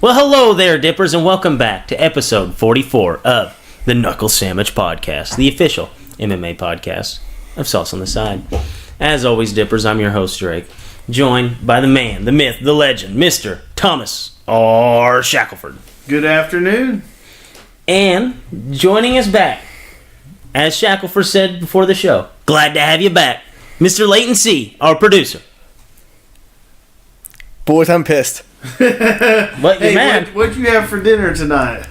Well, hello there, Dippers, and welcome back to episode 44 of the Knuckle Sammich podcast, the official MMA podcast of Sauce on the Side. As always, Dippers, I'm your host, Drake, joined by the man, the myth, the legend, Mr. Thomas R. Shackelford. Good afternoon. And joining us back, as Shackelford said before the show, glad to have you back, Mr. Leighton C., our producer. Boys, I'm pissed. But you're mad. What'd you have for dinner tonight?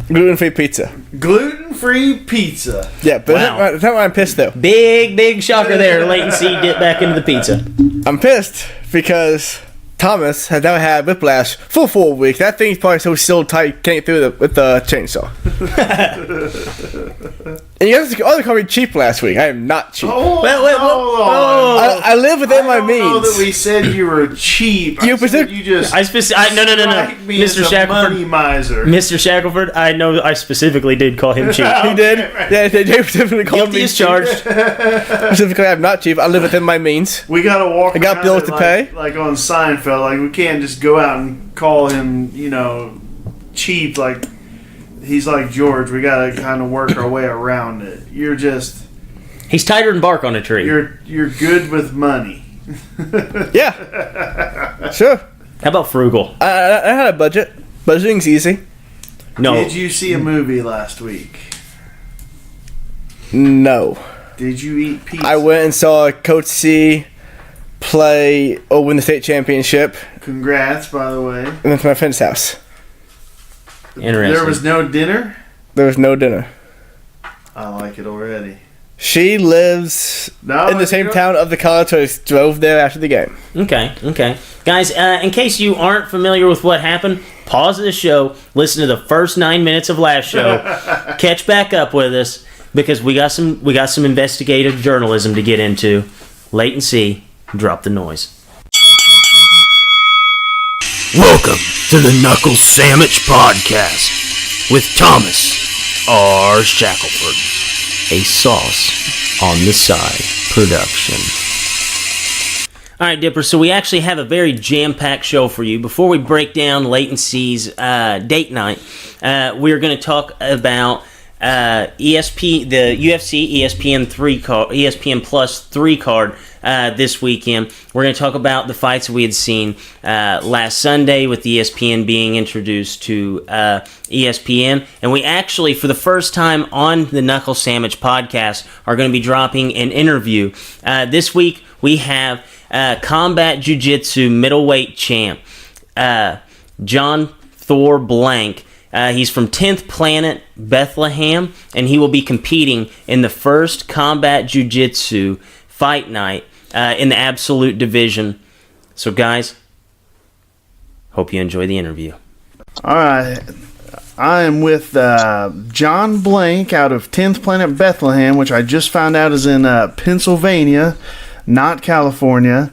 Gluten-free pizza. Gluten-free pizza. Yeah, but Wow. that's not why I'm pissed, though. Big shocker there. Leighton C. dipped back into the pizza. I'm pissed because Thomas has now had whiplash for 4 weeks. That thing's probably so tight, can't get through it with the chainsaw. And you guys all called me cheap last week. I am not cheap. Hold Wait, on. I live within my means. I don't know that we said you were cheap. You I said you just No, strike me as Mr. a Shackelford. money miser. Mr. Shackelford, I know I specifically did call him cheap. You did? Yeah, they specifically called Guilty me as cheap. charged. Specifically, I'm not cheap. I live within my means. We gotta walk. I got around bills it to like, pay. like on Seinfeld. Like we can't just go out and call him, cheap. Like he's like George. We gotta kind of work our way around it. You're just He's tighter than bark on a tree. you're good with money. Yeah. Sure. How about frugal? I had a budget. Budgeting's easy. No. Did you see a movie last week? No. Did you eat pizza? I went and saw Coach C win the state championship, Congrats, by the way. and went to my friend's house. Interesting. There was no dinner? There was no dinner. I like it already. She lives in the same town of the college, so I just drove there after the game. Okay. Guys, in case you aren't familiar with what happened, pause the show, listen to the first 9 minutes of last show, catch back up with us, because we got some investigative journalism to get into. Leighton C., drop the noise. Welcome to the Knuckle Sammich podcast with Thomas R. Shackelford, a Sauce on the Side production. All right, Dipper, so we actually have a very jam-packed show for you. Before we break down Leighton C's date night, we're going to talk about the UFC ESPN Plus 3 card this weekend. We're going to talk about the fights we had seen last Sunday with ESPN being introduced to ESPN. And we actually, for the first time on the Knuckle Sammich podcast, are going to be dropping an interview. This week, we have Combat Jiu-Jitsu middleweight champ, John Thor Blank. He's from 10th Planet, Bethlehem, and he will be competing in the first Combat Jiu-Jitsu fight night in the Absolute Division. So, guys, hope you enjoy the interview. All right. I am with John Blank out of 10th Planet Bethlehem, which I just found out is in Pennsylvania, not California.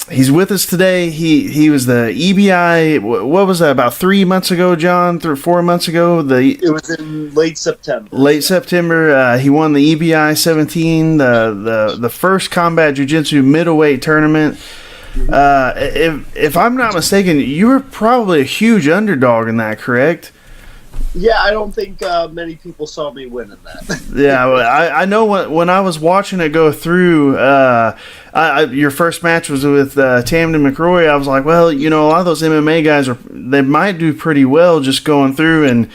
He's with us today. He was the EBI. What was that? About 3 months ago, John? 4 months ago. It was in late September. Late September. He won the EBI 17, the first Combat Jiu-Jitsu middleweight tournament. If I'm not mistaken, you were probably a huge underdog in that, correct? Yeah, I don't think many people saw me winning that. Yeah, I know when I was watching it go through, your first match was with Tamden McRoy. I was like, well, a lot of those MMA guys they might do pretty well just going through, and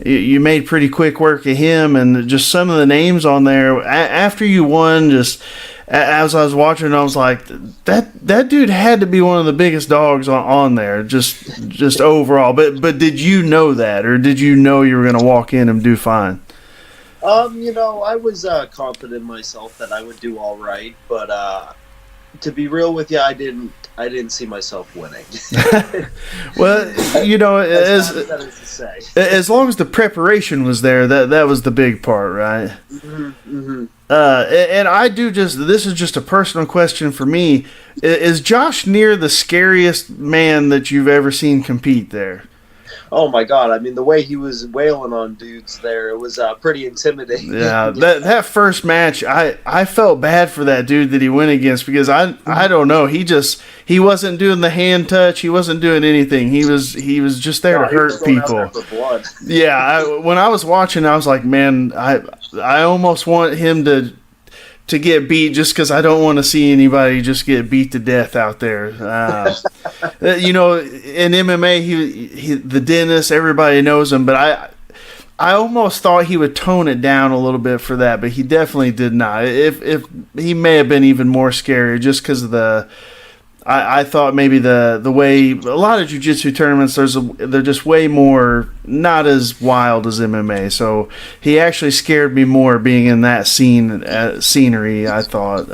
you made pretty quick work of him, and just some of the names on there after you won. Just as I was watching, I was like, that dude had to be one of the biggest dogs on there, just overall. But did you know that, or did you know you were going to walk in and do fine? I was confident in myself that I would do all right, but to be real with you, I didn't see myself winning. Well, as long as the preparation was there, that was the big part, right? Mm-hmm. And this is just a personal question for me. Is Josh Neer the scariest man that you've ever seen compete there? Oh my god! I mean, the way he was wailing on dudes there, it was pretty intimidating. Yeah, that first match, I felt bad for that dude that he went against because I don't know, he wasn't doing the hand touch, he wasn't doing anything. He was just there to hurt people. Blood. Yeah, when I was watching, I was like, man, I almost want him to get beat just because I don't want to see anybody just get beat to death out there. You know, in MMA, he the dentist, everybody knows him, but I almost thought he would tone it down a little bit for that, but he definitely did not. If he may have been even more scary just because of the. I thought maybe the way a lot of jiu-jitsu tournaments they're just way more not as wild as MMA. So he actually scared me more being in that scenery. I thought.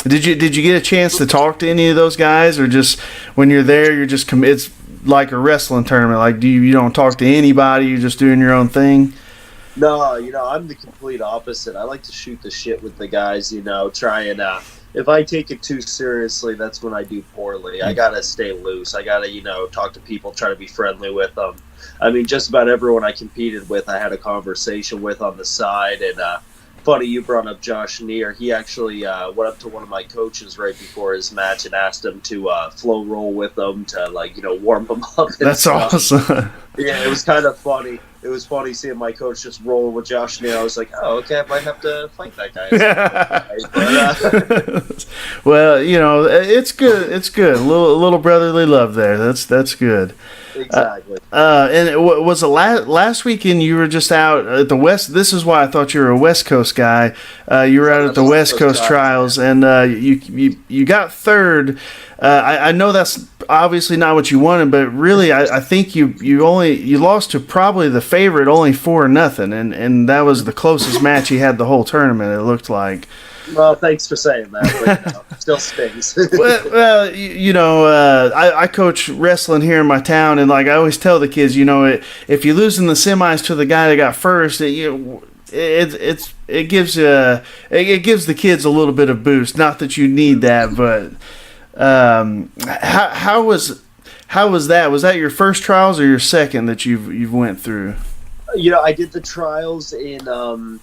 Did you get a chance to talk to any of those guys, or just when you're there you're just it's like a wrestling tournament? Like you don't talk to anybody, you're just doing your own thing? No, I'm the complete opposite. I like to shoot the shit with the guys. Try and. If I take it too seriously, that's when I do poorly. I gotta stay loose. I gotta, talk to people, try to be friendly with them. I mean, just about everyone I competed with, I had a conversation with on the side. And funny you brought up Josh Neer. He actually went up to one of my coaches right before his match and asked him to flow roll with him to warm him up. That's stuff. Awesome. Yeah, it was kind of funny. It was funny seeing my coach just roll with Josh Neer. I was like, oh, okay, I might have to fight that guy. Well, it's good. It's good. A little brotherly love there. That's good. Exactly. And was it last weekend you were just out at the West? This is why I thought you were a West Coast guy. You were out at the West Coast Trials, and you got third. I know that's obviously not what you wanted, but really, I think you lost to probably the favorite, only 4-0, and that was the closest match you had the whole tournament. It looked like. Well, thanks for saying that, but still stings. I coach wrestling here in my town, and I always tell the kids, if you lose in the semis to the guy that got first, it gives the kids a little bit of boost. Not that you need that, but how was that? Was that your first trials or your second that you've went through? I did the trials in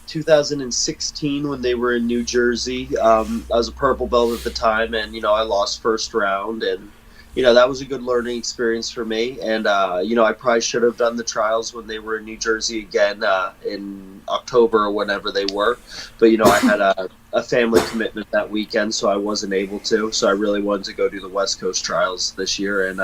2016 when they were in New Jersey. I was a purple belt at the time, and I lost first round, and that was a good learning experience for me. And I probably should have done the trials when they were in New Jersey again in October or whenever they were, but I had a family commitment that weekend, so I wasn't able to. So I really wanted to go do the West Coast trials this year, and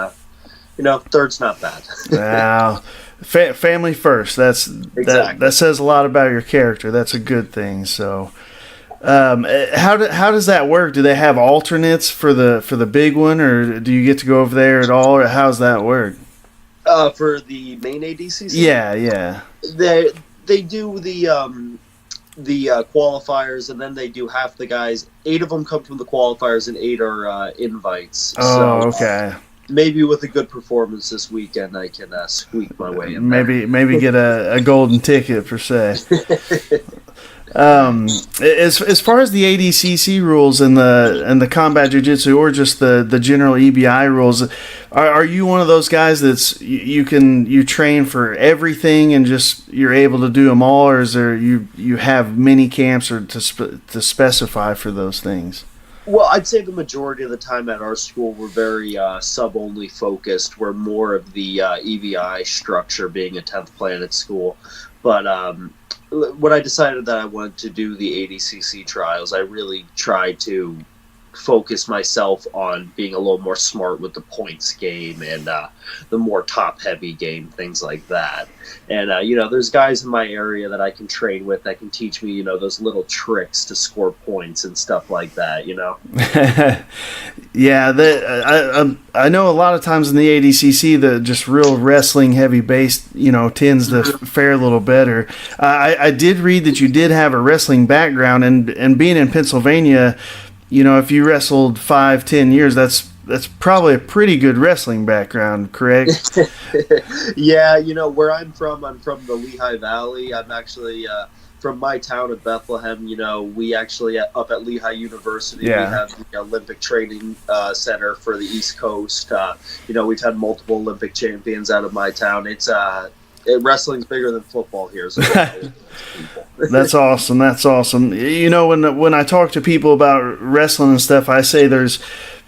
third's not bad. Wow. Family first. Exactly. That says a lot about your character. That's a good thing. So, how does that work? Do they have alternates for the big one, or do you get to go over there at all, or how's that work? For the main ADCC. Yeah. They do the qualifiers, and then they do half the guys. 8 of them come from the qualifiers, and 8 are invites. Oh, okay. Maybe with a good performance this weekend, I can squeak my way in. Maybe get a golden ticket per se. As far as the ADCC rules and the combat jiu-jitsu, or just the general EBI rules, are you one of those guys that's you train for everything and just you're able to do them all, or is there you have mini camps or to specify for those things? Well, I'd say the majority of the time at our school we're very sub-only focused. We're more of the EVI structure, being a 10th Planet school. But when I decided that I wanted to do the ADCC trials, I really tried to focus myself on being a little more smart with the points game and the more top-heavy game, things like that. And, there's guys in my area that I can train with that can teach me, those little tricks to score points and stuff like that, Yeah, I know a lot of times in the ADCC, the just real wrestling heavy base, tends to fare a little better. I did read that you did have a wrestling background, and being in Pennsylvania, if you wrestled 5-10 years, that's probably a pretty good wrestling background, correct? Yeah, where I'm from the Lehigh Valley. I'm actually from my town of Bethlehem, we actually up at Lehigh University, Yeah. we have the Olympic Training Center for the East Coast. We've had multiple Olympic champions out of my town. Wrestling's bigger than football here. So That's awesome. That's awesome. When I talk to people about wrestling and stuff, I say there's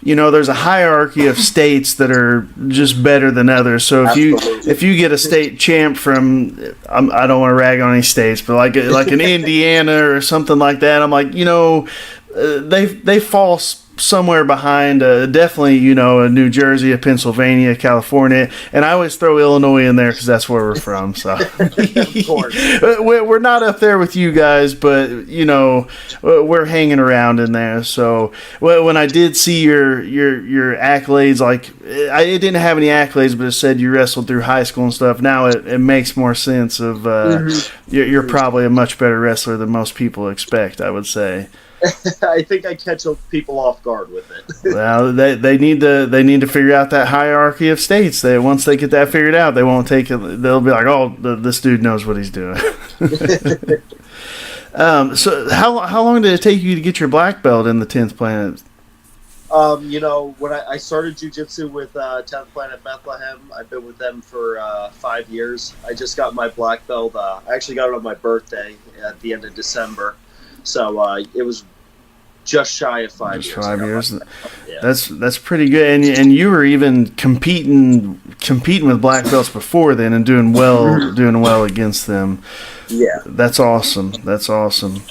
a hierarchy of states that are just better than others. So if you get a state champ from, I don't want to rag on any states, but like an Indiana or something like that, I'm like, they fall somewhere behind definitely a New Jersey, a Pennsylvania, California, and I always throw Illinois in there because that's where we're from. So of course. We're not up there with you guys, but we're hanging around in there. So when I did see your accolades, like it didn't have any accolades, but it said you wrestled through high school and stuff. Now it makes more sense of you're probably a much better wrestler than most people expect, I would say. I think I catch people off guard with it. Well, they need to figure out that hierarchy of states. Once they get that figured out, they won't take it. They'll be like, "Oh, this dude knows what he's doing." So how long did it take you to get your black belt in the 10th Planet? When I started jiu-jitsu with 10th Planet Bethlehem, I've been with them for 5 years. I just got my black belt. I actually got it on my birthday at the end of December. So it was just shy of 5 years. Just 5 years. Yeah. That's pretty good. And you were even competing with black belts before then and doing well against them. Yeah. That's awesome. That's awesome.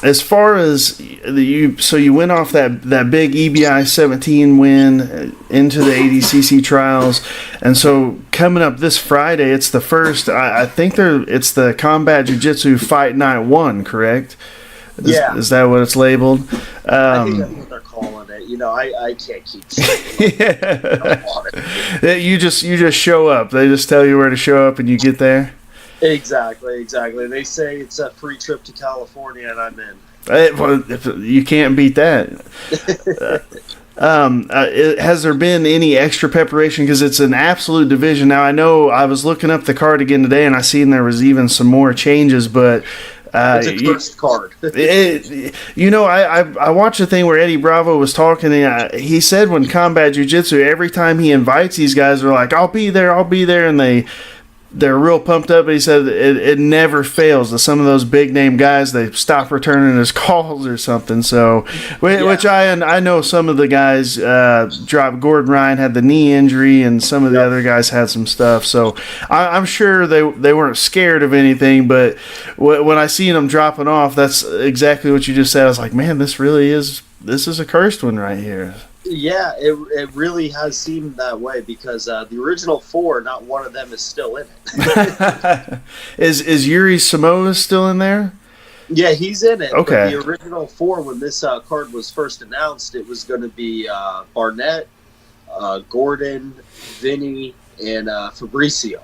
As far as you went off that big EBI 17 win into the ADCC trials, and so coming up this Friday, it's the first. I think it's the Combat Jiu-Jitsu Fight Night 1, correct? Is that what it's labeled? I think that's what they're calling it. I can't keep saying it. You just show up. They just tell you where to show up, and you get there. Exactly. They say it's a free trip to California, and I'm in. You can't beat that. Has there been any extra preparation? Because it's an absolute division. Now, I know I was looking up the card again today, and I seen there was even some more changes, but it's a cursed card. I watched a thing where Eddie Bravo was talking, and he said when Combat Jiu-Jitsu, every time he invites these guys, they're like, I'll be there, and they're real pumped up. But he said it never fails. That some of those big name guys, they stop returning his calls or something. So, which I know some of the guys dropped. Gordon Ryan had the knee injury, and some of the other guys had some stuff. So I'm sure they weren't scared of anything. But when I seen them dropping off, that's exactly what you just said. I was like, man, this is a cursed one right here. Yeah, it really has seemed that way because the original 4, not one of them is still in it. Is Yuri Samoa still in there? Yeah, he's in it. Okay. But the original 4, when this card was first announced, it was going to be Barnett, Gordon, Vinny, and Fabricio.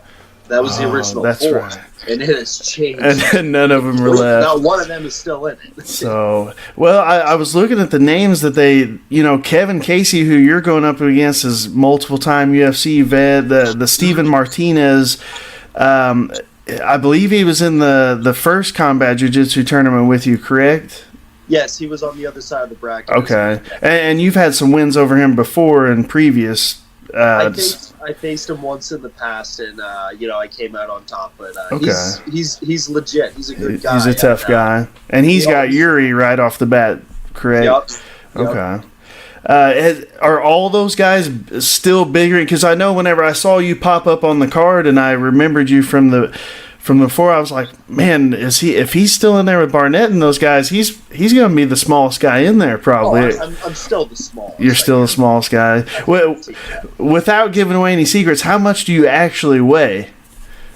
That was the original 4. Right. And it has changed. And none of them are left. Not one of them is still in it. So, well, I was looking at the names that they, Kevin Casey, who you're going up against, is multiple-time UFC vet. The Steven Martinez, I believe he was in the first Combat Jiu-Jitsu tournament with you, correct? Yes, he was on the other side of the bracket. Okay. And you've had some wins over him before in previous. I faced him once in the past, and I came out on top. But he's legit. He's a good guy. He's a tough guy, and he's got Yuri right off the bat, correct? Yep. Okay. Are all those guys still bigger? Because I know whenever I saw you pop up on the card, and I remembered you from before, I was like, man, if he's still in there with Barnett and those guys, he's going to be the smallest guy in there probably. I'm still the smallest. You're still the smallest guy. Without giving away any secrets, how much do you actually weigh?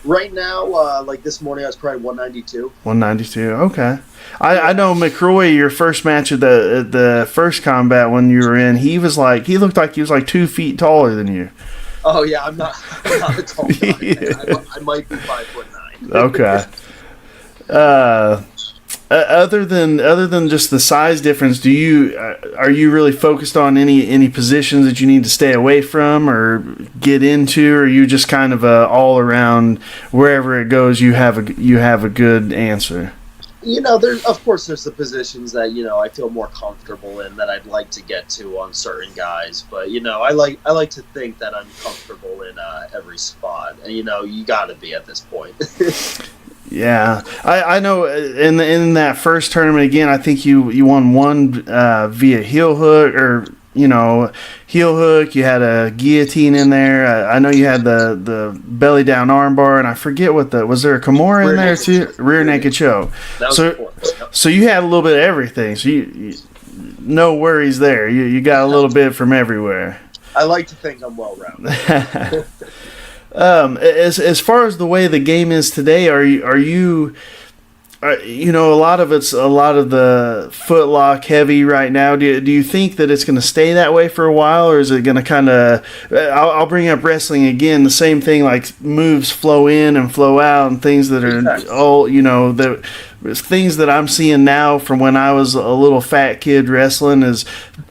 Right now, like this morning, I was probably 192. 192, okay. I know McRoy, your first match at the first combat when you were in, he looked like he was like 2 feet taller than you. Oh yeah, I'm not a tall guy. I might be 5'9". Okay. Other than just the size difference, are you really focused on any positions that you need to stay away from or get into, or are you just kind of all around wherever it goes you have a good answer? There's the positions that I feel more comfortable in that I'd like to get to on certain guys, but I like to think that I'm comfortable in every spot, and you got to be at this point. Yeah, I know. In that first tournament again, I think you won one via heel hook or heel hook. You had a guillotine in there. I know you had the belly down armbar, and I forget was there a Kimura in there too? Rear naked choke. So you had a little bit of everything. So you no worries there. You got a little bit from everywhere. I like to think I'm well rounded. As far as the way the game is today, are you a lot of the footlock heavy right now. Do you think that it's going to stay that way for a while, or is it going to kind of? I'll bring up wrestling again. The same thing, like moves flow in and flow out, and things that are all the things that I'm seeing now from when I was a little fat kid wrestling is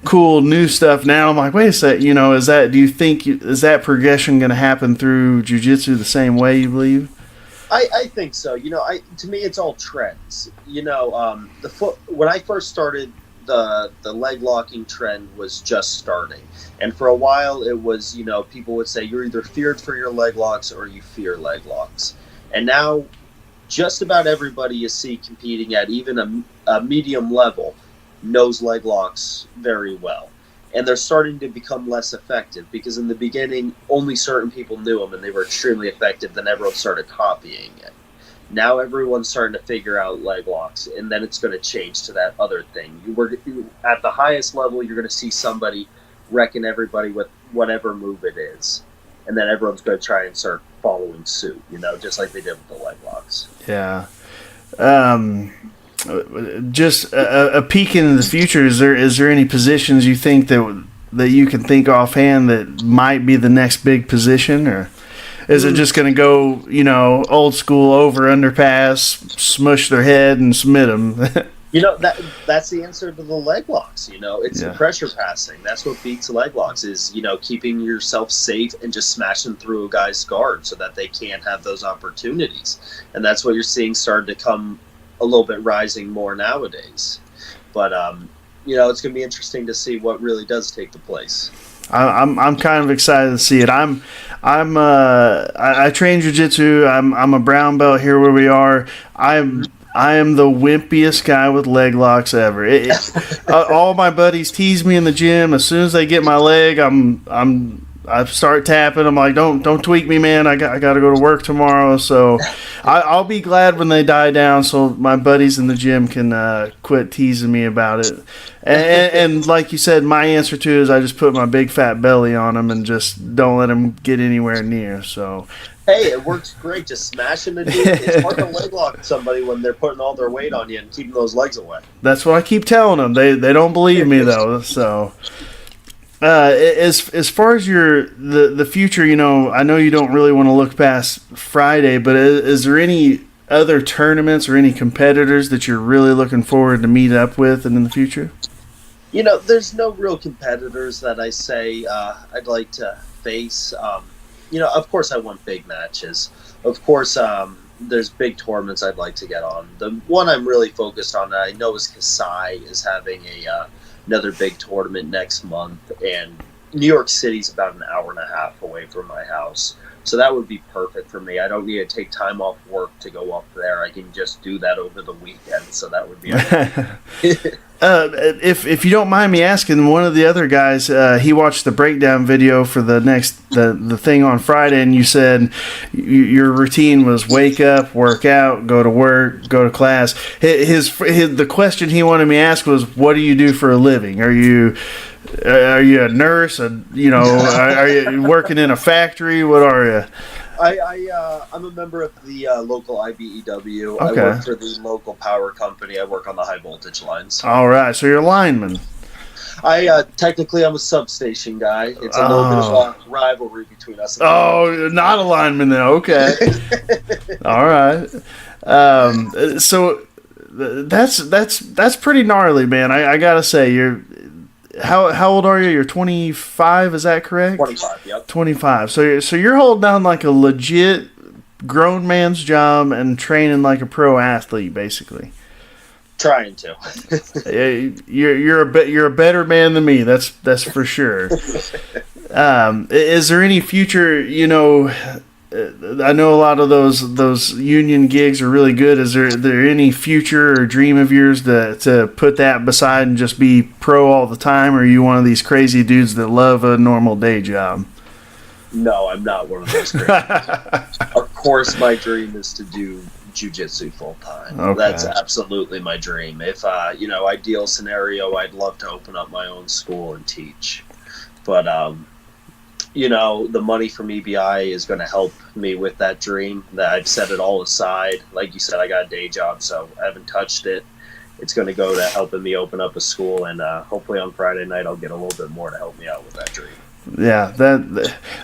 cool new stuff. Now I'm like, wait a sec, do you think is that progression going to happen through jiu-jitsu the same way, you believe? I think so. To me, it's all trends. When I first started, the leg locking trend was just starting, and for a while it was, people would say you're either feared for your leg locks or you fear leg locks, and now just about everybody you see competing at even a medium level knows leg locks very well. And they're starting to become less effective because in the beginning, only certain people knew them and they were extremely effective. Then everyone started copying it. Now everyone's starting to figure out leg locks, and then it's going to change to that other thing. At the highest level, you're going to see somebody wrecking everybody with whatever move it is. And then everyone's going to try and start following suit, just like they did with the leg locks. Yeah. Just a peek into the future. Is there any positions you think that you can think offhand that might be the next big position, or is it just going to go old school over underpass, smush their head and submit them? That's the answer to the leg locks. It's the pressure passing. That's what beats leg locks is keeping yourself safe and just smashing through a guy's guard so that they can't have those opportunities. And that's what you're seeing starting to come a little bit rising more nowadays, but it's going to be interesting to see what really does take the place. I'm kind of excited to see it. I train jiu-jitsu. I'm a brown belt here where we are. I am the wimpiest guy with leg locks ever. All my buddies tease me in the gym. As soon as they get my leg, I start tapping. I'm like, don't tweak me, man. I got to go to work tomorrow. So I'll be glad when they die down so my buddies in the gym can quit teasing me about it. And like you said, my answer to it is I just put my big fat belly on them and just don't let them get anywhere near. So hey, it works great. Just smashing the dude. It's hard to leg lock somebody when they're putting all their weight on you and keeping those legs away. That's what I keep telling them. They don't believe me though. So. As far as the future, I know you don't really want to look past Friday, but is there any other tournaments or any competitors that you're really looking forward to meet up with in the future? There's no real competitors that I say I'd like to face. Of course I want big matches. Of course, there's big tournaments I'd like to get on. The one I'm really focused on that I know is Kasai is having another big tournament next month, and New York City's about an hour and a half away from my house, so that would be perfect for me. I don't need to take time off work to go up there. I can just do that over the weekend, so that would be if you don't mind me asking, one of the other guys, he watched the breakdown video for the thing on Friday, and you said your routine was wake up, work out, go to work, go to class. The question he wanted me to ask was, what do you do for a living? Are you a nurse? Are you working in a factory? What are you? I'm a member of the local IBEW. Okay. I work for the local power company. I work on the high voltage lines. All right, so you're a lineman. Technically I'm a substation guy. It's a little bit of a rivalry between us. Not a lineman then. Okay. All right. So That's pretty gnarly, man. I gotta say, how old are you? You're 25, is that correct? 25, yep. 25. So you're holding down like a legit grown man's job and training like a pro athlete, basically. Trying to. You're a better man than me. That's for sure. Is there any future? I know a lot of those union gigs are really good. Is there any future or dream of yours to put that beside and just be pro all the time, or are you one of these crazy dudes that love a normal day job? No, I'm not one of those crazy dudes. Of course, my dream is to do jiu-jitsu full time. Okay. That's absolutely my dream. If ideal scenario, I'd love to open up my own school and teach. But the money from EBI is going to help me with that dream. That I've set it all aside. Like you said, I got a day job, so I haven't touched it. It's going to go to helping me open up a school, and hopefully on Friday night I'll get a little bit more to help me out with that dream. Yeah,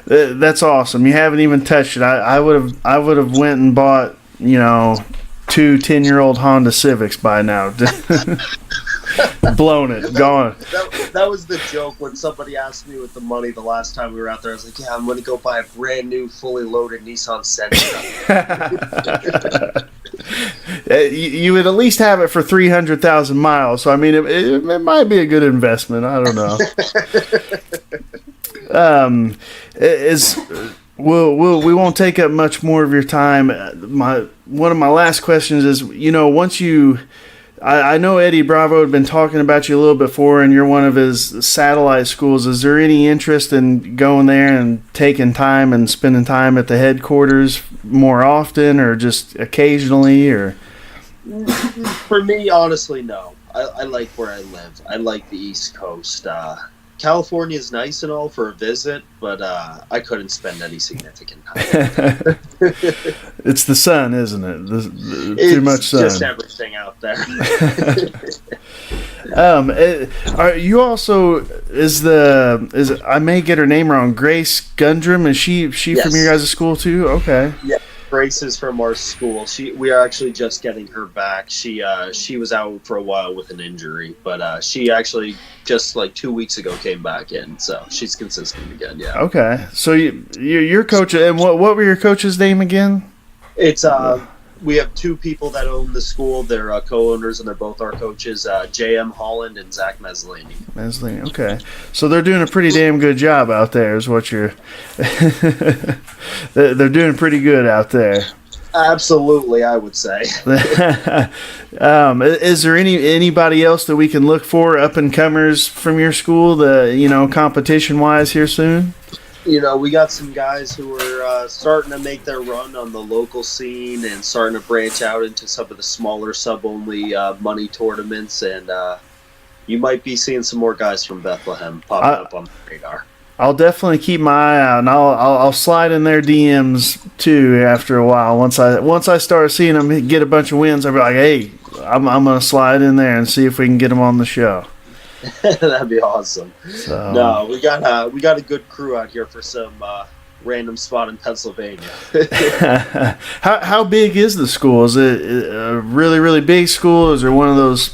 that's awesome. You haven't even touched it. I would have went and bought 2 10-year-old Honda Civics by now. Blown it, gone. That was the joke when somebody asked me with the money the last time we were out there. I was like, yeah, I'm going to go buy a brand new, fully loaded Nissan Sentra. You would at least have it for 300,000 miles. So, I mean, it might be a good investment. I don't know. We won't take up much more of your time. One of my last questions is, once you, I know Eddie Bravo had been talking about you a little before, and you're one of his satellite schools. Is there any interest in going there and taking time and spending time at the headquarters more often, or just occasionally, or? For me, honestly, no. I like where I live. I like the East Coast. California is nice and all for a visit, but I couldn't spend any significant time. It's the sun, isn't it? Too much sun. It's just everything out there. Are you also I may get her name wrong. Grace Gundrum, is she Yes. from your guys' school too? Okay. Yeah. Grace is from our school. We are actually just getting her back. She was out for a while with an injury, but she actually just like 2 weeks ago came back in, so she's consistent again. Yeah. Okay, so your coach, and what were your coach's name again? It's we have 2 people that own the school. They're co-owners, and they're both our coaches, J.M. Holland and Zach Meslini. Meslini, okay. So they're doing a pretty damn good job out there, is what you're... They're doing pretty good out there. Absolutely, I would say. Is there anybody else that we can look for, up-and-comers from your school, competition-wise here soon? We got some guys who are starting to make their run on the local scene and starting to branch out into some of the smaller sub-only money tournaments, and you might be seeing some more guys from Bethlehem popping up on the radar. I'll definitely keep my eye out, and I'll slide in their DMs too after a while. Once I start seeing them get a bunch of wins, I'll be like, hey, I'm gonna slide in there and see if we can get them on the show. That'd be awesome. So, no, we got a good crew out here for some random spot in Pennsylvania. How big is the school? Is it a really, really big school? Is it one of those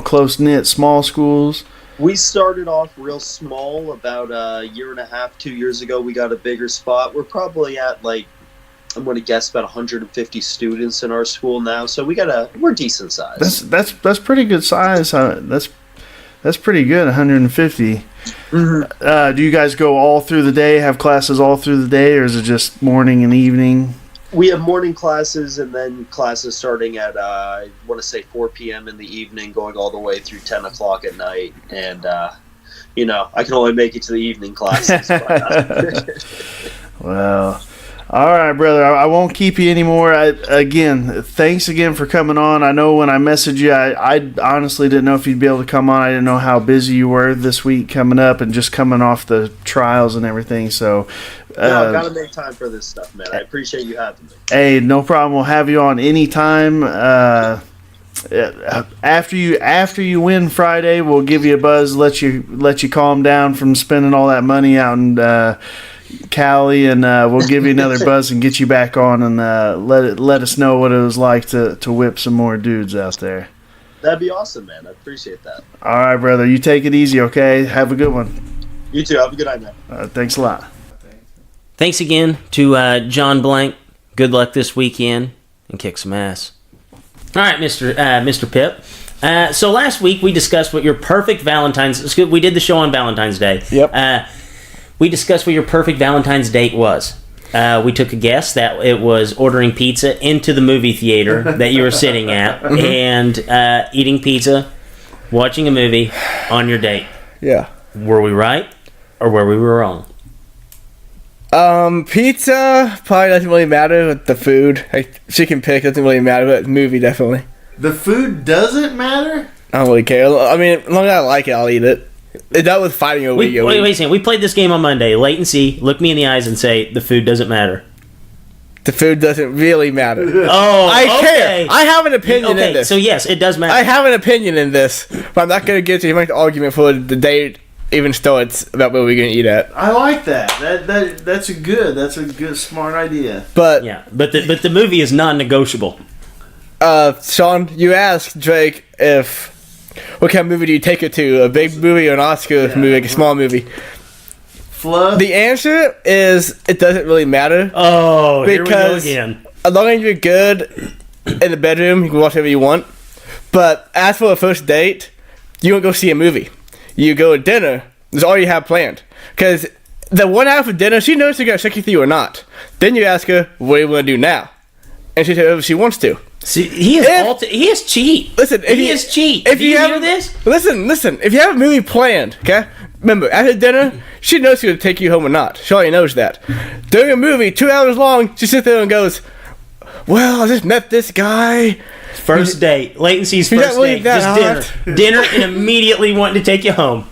close-knit small schools? We started off real small. About a year and a half, 2 years ago, we got a bigger spot. We're probably at I'm going to guess about 150 students in our school now. So we're decent size. That's pretty good size. That's pretty good, 150. Mm-hmm. Do you guys go all through the day, have classes all through the day, or is it just morning and evening? We have morning classes and then classes starting at, I want to say 4 p.m. in the evening, going all the way through 10 o'clock at night. And, I can only make it to the evening classes. Well, all right, brother. I won't keep you anymore. Thanks again for coming on. I know when I messaged you, I honestly didn't know if you'd be able to come on. I didn't know how busy you were this week coming up and just coming off the trials and everything. So, I've got to make time for this stuff, man. I appreciate you having me. Hey, no problem. We'll have you on anytime. After you win Friday, we'll give you a buzz, let you calm down from spending all that money out in Cali, and we'll give you another buzz and get you back on, and let us know what it was like to whip some more dudes out there. That'd be awesome, man. I appreciate that. All right, brother. You take it easy, okay? Have a good one. You too. Have a good night, man. Thanks a lot. Thanks again to John Blank. Good luck this weekend and kick some ass. All right, Mr. Pip. So last week we discussed what your perfect Valentine's. We did the show on Valentine's Day. Yep. We discussed what your perfect Valentine's date was. We took a guess that it was ordering pizza into the movie theater that you were sitting at and eating pizza, watching a movie on your date. Yeah. Were we right or were we wrong? Pizza probably doesn't really matter with the food. Like, chicken pick doesn't really matter, but movie definitely. The food doesn't matter? I don't really care. I mean, as long as I like it, I'll eat it. That was fighting over you. Wait a second. We played this game on Monday. Latency, look me in the eyes and say the food doesn't matter. The food doesn't really matter. Oh, I okay. care. I have an opinion in this. So yes, it does matter. I have an opinion in this, but I'm not going to get to much argument for the date even starts about where we're going to eat at. I like that. That's a good smart idea. But yeah, but the movie is non-negotiable. Sean, you asked Drake what kind of movie do you take it to? A big movie or an Oscar movie, like a small movie? Flood? The answer is it doesn't really matter. Oh, here we go again. As long as you're good in the bedroom, you can watch whatever you want. But as for a first date, you don't go see a movie. You go to dinner. That's all you have planned. Because the 1 hour for dinner, she knows you're going to check with you or not. Then you ask her, what do you want to do now? And she says whatever she wants to. See, he is cheat. Listen, he is cheat. If do you hear this? Listen. If you have a movie planned, okay? Remember, after dinner, she knows she's going to take you home or not. She already knows that. During a movie, 2 hours long, she sits there and goes, well, I just met this guy. First date. Latency's first date. Just dinner and immediately wanting to take you home.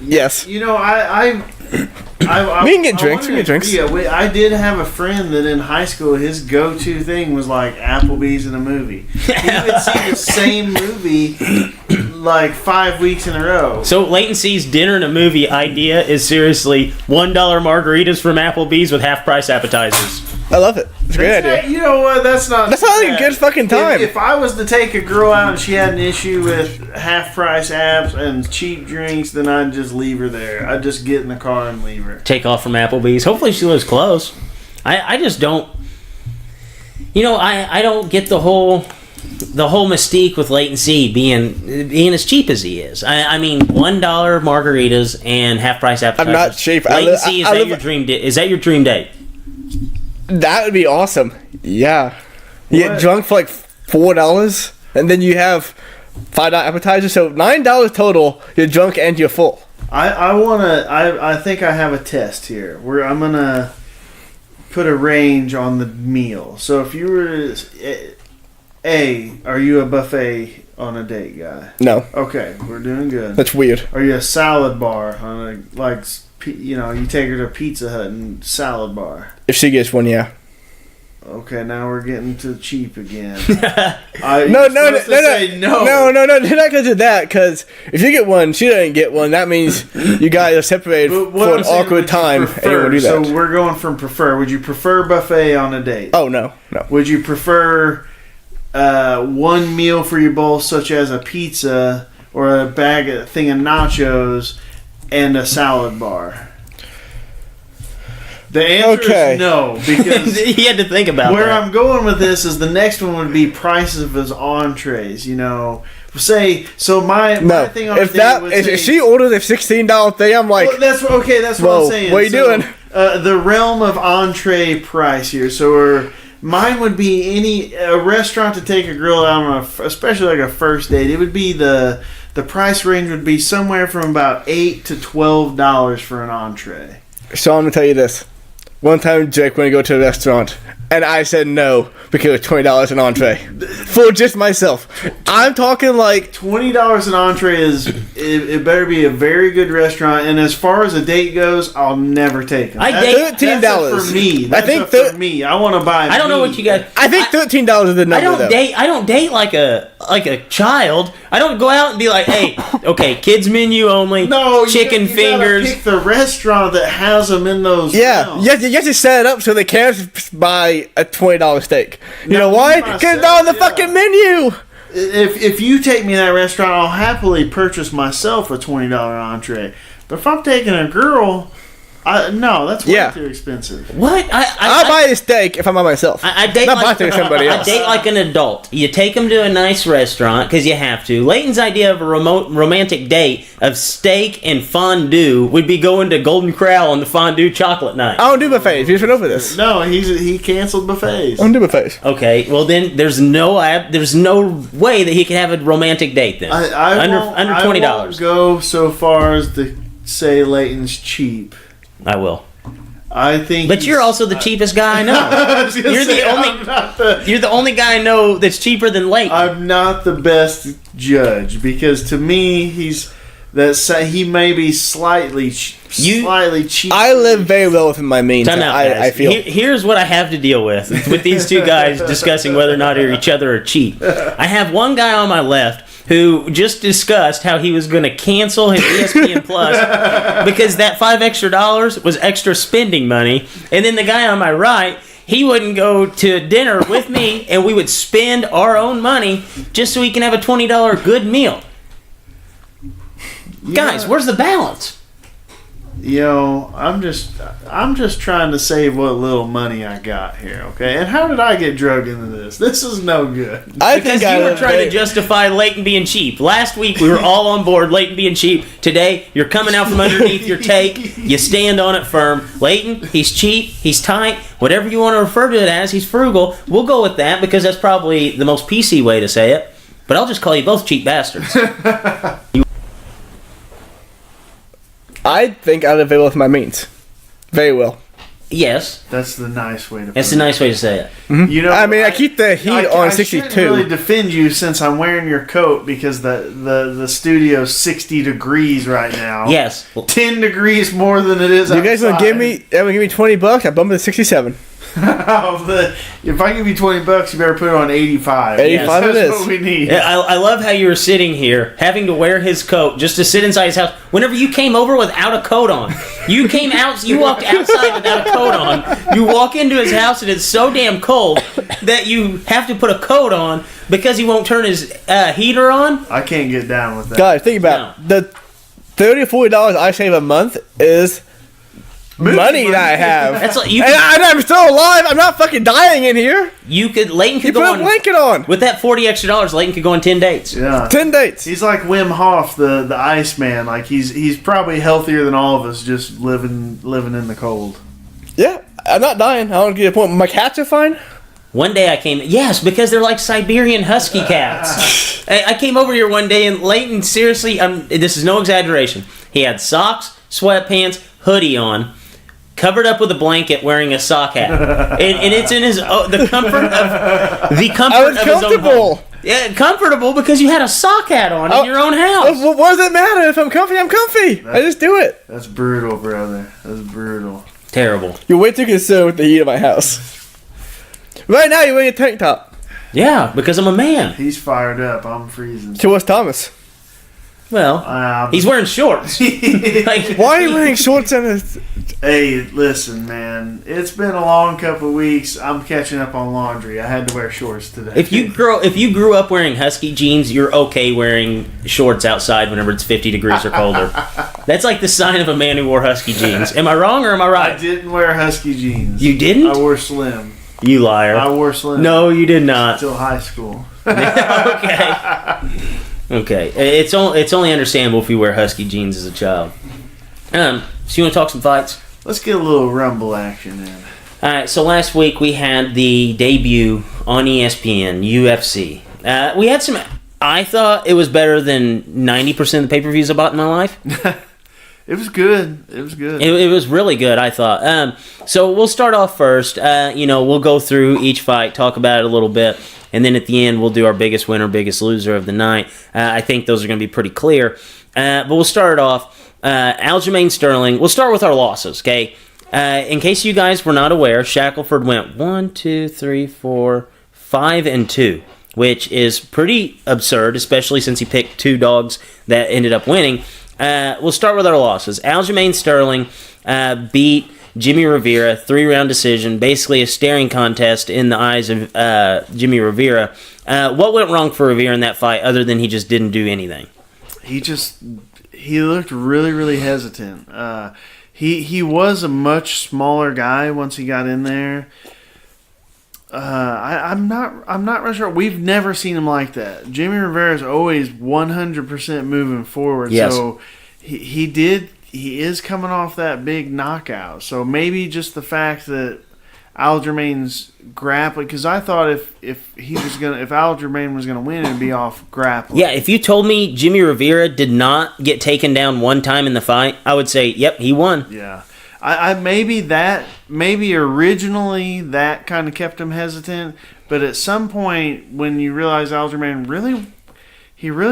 Yes. You know, I we can get drinks. Yeah, I did have a friend that in high school, his go-to thing was like Applebee's in a movie. He would see the same movie like 5 weeks in a row. So Latency's dinner and a movie idea is seriously $1 margaritas from Applebee's with half-price appetizers. I love it. It's a great idea. You know what? That's not a good fucking time. If I was to take a girl out and she had an issue with half-price apps and cheap drinks, then I'd just leave her there. I'd just get in the car and leave her. Take off from Applebee's. Hopefully she lives close. I just don't... You know, I don't get the whole mystique with Latency being as cheap as he is. I mean, $1 margaritas and half-price appetizers. I'm not cheap. Latency, is that your dream date? That would be awesome. Yeah. You get drunk for like $4, and then you have $5 appetizers, so $9 total. You're drunk and you're full. I think I have a test here where I'm gonna put a range on the meal. So if you were are you a buffet on a date guy? No. Okay, we're doing good. That's weird. Are you a salad bar on you take her to Pizza Hut and salad bar? If she gets one, yeah. Okay, now we're getting to cheap again. No. You're not gonna do that, because if you get one, she doesn't get one. That means you guys are separated for an awkward time, and you won't do that. So we're going from prefer. Would you prefer buffet on a date? Oh no. Would you prefer one meal for you both, such as a pizza or a thing of nachos and a salad bar? The answer is no, because he had to think about where that. I'm going with this is the next one would be prices of his entrees. You know, my thing on if she orders a $16 thing, I'm like, well, that's what I'm saying. What are you doing? The realm of entree price here. So mine would be a restaurant to take a girl out on, especially like a first date. It would be the price range would be somewhere from about $8 to $12 for an entree. So I'm gonna tell you this. One time, Jake went to go to a restaurant, and I said no because it was $20 an entree for just myself. I'm talking like $20 an entree is it better be a very good restaurant. And as far as a date goes, I'll never take them. $13 for me. That's for me. I want to buy. I don't know what you guys. I think $13 is the number. I don't date like a child. I don't go out and be like, hey, okay, kids menu only. No, chicken you fingers. Pick the restaurant that has them in those. Yeah, you have to set it up so they can't buy a $20 steak. You know why? Because it's on the fucking menu. If you take me to that restaurant, I'll happily purchase myself a $20 entree. But if I'm taking a girl, no, that's way too expensive. What? I'll buy a steak if I'm by myself. I date not like somebody else. I date like an adult. You take them to a nice restaurant because you have to. Leighton's idea of a romantic date of steak and fondue would be going to Golden Corral on the fondue chocolate night. I don't do buffets. You just went over this. No, he canceled buffets. I don't do buffets. Okay, well then there's no way that he can have a romantic date then. Under $20. I won't go so far as to say Leighton's cheap. I will. I think, but you're also the cheapest guy I know. You're the only guy I know that's cheaper than Leighton. I'm not the best judge because to me he may be slightly cheap. I live very well within my means. Time out, guys. I feel. Here's what I have to deal with these two guys discussing whether or not each other are cheap. I have one guy on my left who just discussed how he was going to cancel his ESPN Plus because that $5 extra was extra spending money. And then the guy on my right, he wouldn't go to dinner with me and we would spend our own money just so he can have a $20 good meal. Yeah. Guys, where's the balance? I'm just trying to save what little money I got here, okay? And how did I get drugged into this? This is no good. Because you were trying to justify Leighton being cheap. Last week we were all on board Leighton being cheap. Today you're coming out from underneath your take. You stand on it firm. Leighton, he's cheap, he's tight, whatever you want to refer to it as, he's frugal. We'll go with that because that's probably the most PC way to say it. But I'll just call you both cheap bastards. I think I live very well with my means. Very well. Yes. That's the nice way to put it. That's the nice way to say it. Mm-hmm. I keep the heat on 62. I shouldn't really defend you since I'm wearing your coat because the studio's 60 degrees right now. Yes. 10 degrees more than it is outside. You guys want to give me $20? I bump it to 67. If I give you $20, you better put it on 85. 85 That's it is. what we need. I love how you were sitting here having to wear his coat just to sit inside his house. Whenever you came over without a coat on, you walked outside without a coat on. You walk into his house and it's so damn cold that you have to put a coat on because he won't turn his heater on. I can't get down with that. Guys, think about it. The $30 or $40 I save a month is money that I have. That's like and I'm still alive. I'm not fucking dying in here. Leighton could go put on. A blanket on. With that $40 extra, Leighton could go on 10 dates. Yeah, 10 dates. He's like Wim Hof, the Iceman. Like he's probably healthier than all of us, just living in the cold. Yeah, I'm not dying. I don't get a point. My cats are fine. One day I came... Yes, because they're like Siberian husky cats. I came over here one day and Leighton, seriously, this is no exaggeration. He had socks, sweatpants, hoodie on, covered up with a blanket, wearing a sock hat, and it's in the comfort of his own home. Yeah, comfortable because you had a sock hat on in your own house. What does it matter? If I'm comfy, I'm comfy. I just do it. That's brutal, brother. That's brutal. Terrible. You're way too concerned with the heat of my house. Right now, you're wearing a tank top. Yeah, because I'm a man. He's fired up. I'm freezing. So what's Thomas? Well, he's wearing shorts. Why are you wearing shorts and a... Hey, listen, man. It's been a long couple of weeks. I'm catching up on laundry. I had to wear shorts today. If you grew up wearing husky jeans, you're okay wearing shorts outside whenever it's 50 degrees or colder. That's like the sign of a man who wore husky jeans. Am I wrong or am I right? I didn't wear husky jeans. You didn't? I wore slim. You liar. I wore slim. No, you did not. Until high school. Okay. It's only understandable if you wear husky jeans as a child. So you want to talk some fights? Let's get a little Rumble action in. All right. So last week we had the debut on ESPN UFC. We had some. I thought it was better than 90% of the pay-per-views I bought in my life. It was good. It was good. It was really good, I thought. So we'll start off first. We'll go through each fight, talk about it a little bit, and then at the end we'll do our biggest winner, biggest loser of the night. I think those are going to be pretty clear. But we'll start it off. Aljamain Sterling. We'll start with our losses, okay? In case you guys were not aware, Shackelford went 5-2, which is pretty absurd, especially since he picked 2 dogs that ended up winning. We'll start with our losses. Aljamain Sterling beat Jimmy Rivera, 3-round decision, basically a staring contest in the eyes of Jimmy Rivera. What went wrong for Rivera in that fight other than he just didn't do anything? He looked really, really hesitant. He was a much smaller guy once he got in there. I'm not really sure. We've never seen him like that. Jimmy Rivera is always 100% moving forward. Yes. So he is coming off that big knockout. So maybe just the fact that Aljamain's grappling, because I thought if Aljamain was gonna win, it'd be off grappling. Yeah, if you told me Jimmy Rivera did not get taken down one time in the fight, I would say, yep, he won. Yeah. Maybe originally that kind of kept him hesitant, but at some point when you realize Aljamain really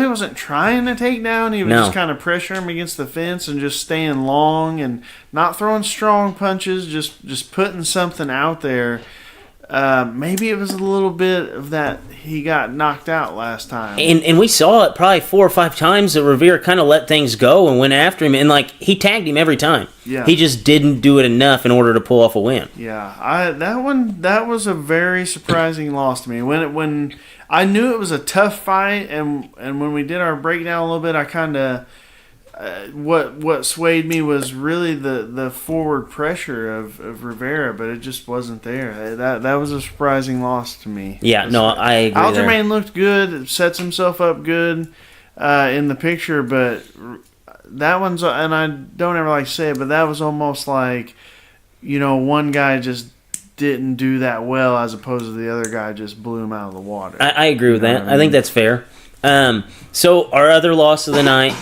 wasn't trying to take down, he was just kind of pressuring him against the fence and just staying long and not throwing strong punches, just putting something out there. Maybe it was a little bit of that he got knocked out last time. And we saw it probably 4 or 5 times that Rivera kind of let things go and went after him, and he tagged him every time. Yeah. He just didn't do it enough in order to pull off a win. Yeah, that was a very surprising loss to me. When I knew it was a tough fight, and when we did our breakdown a little bit, I kind of what swayed me was really the forward pressure of Rivera, but it just wasn't there. That was a surprising loss to me. Yeah, no, I agree. Aljamain looked good, sets himself up good in the picture, but that one's, and I don't ever like to say it, but that was almost like, one guy just didn't do that well as opposed to the other guy just blew him out of the water. I agree with that. I think that's fair. So our other loss of the night,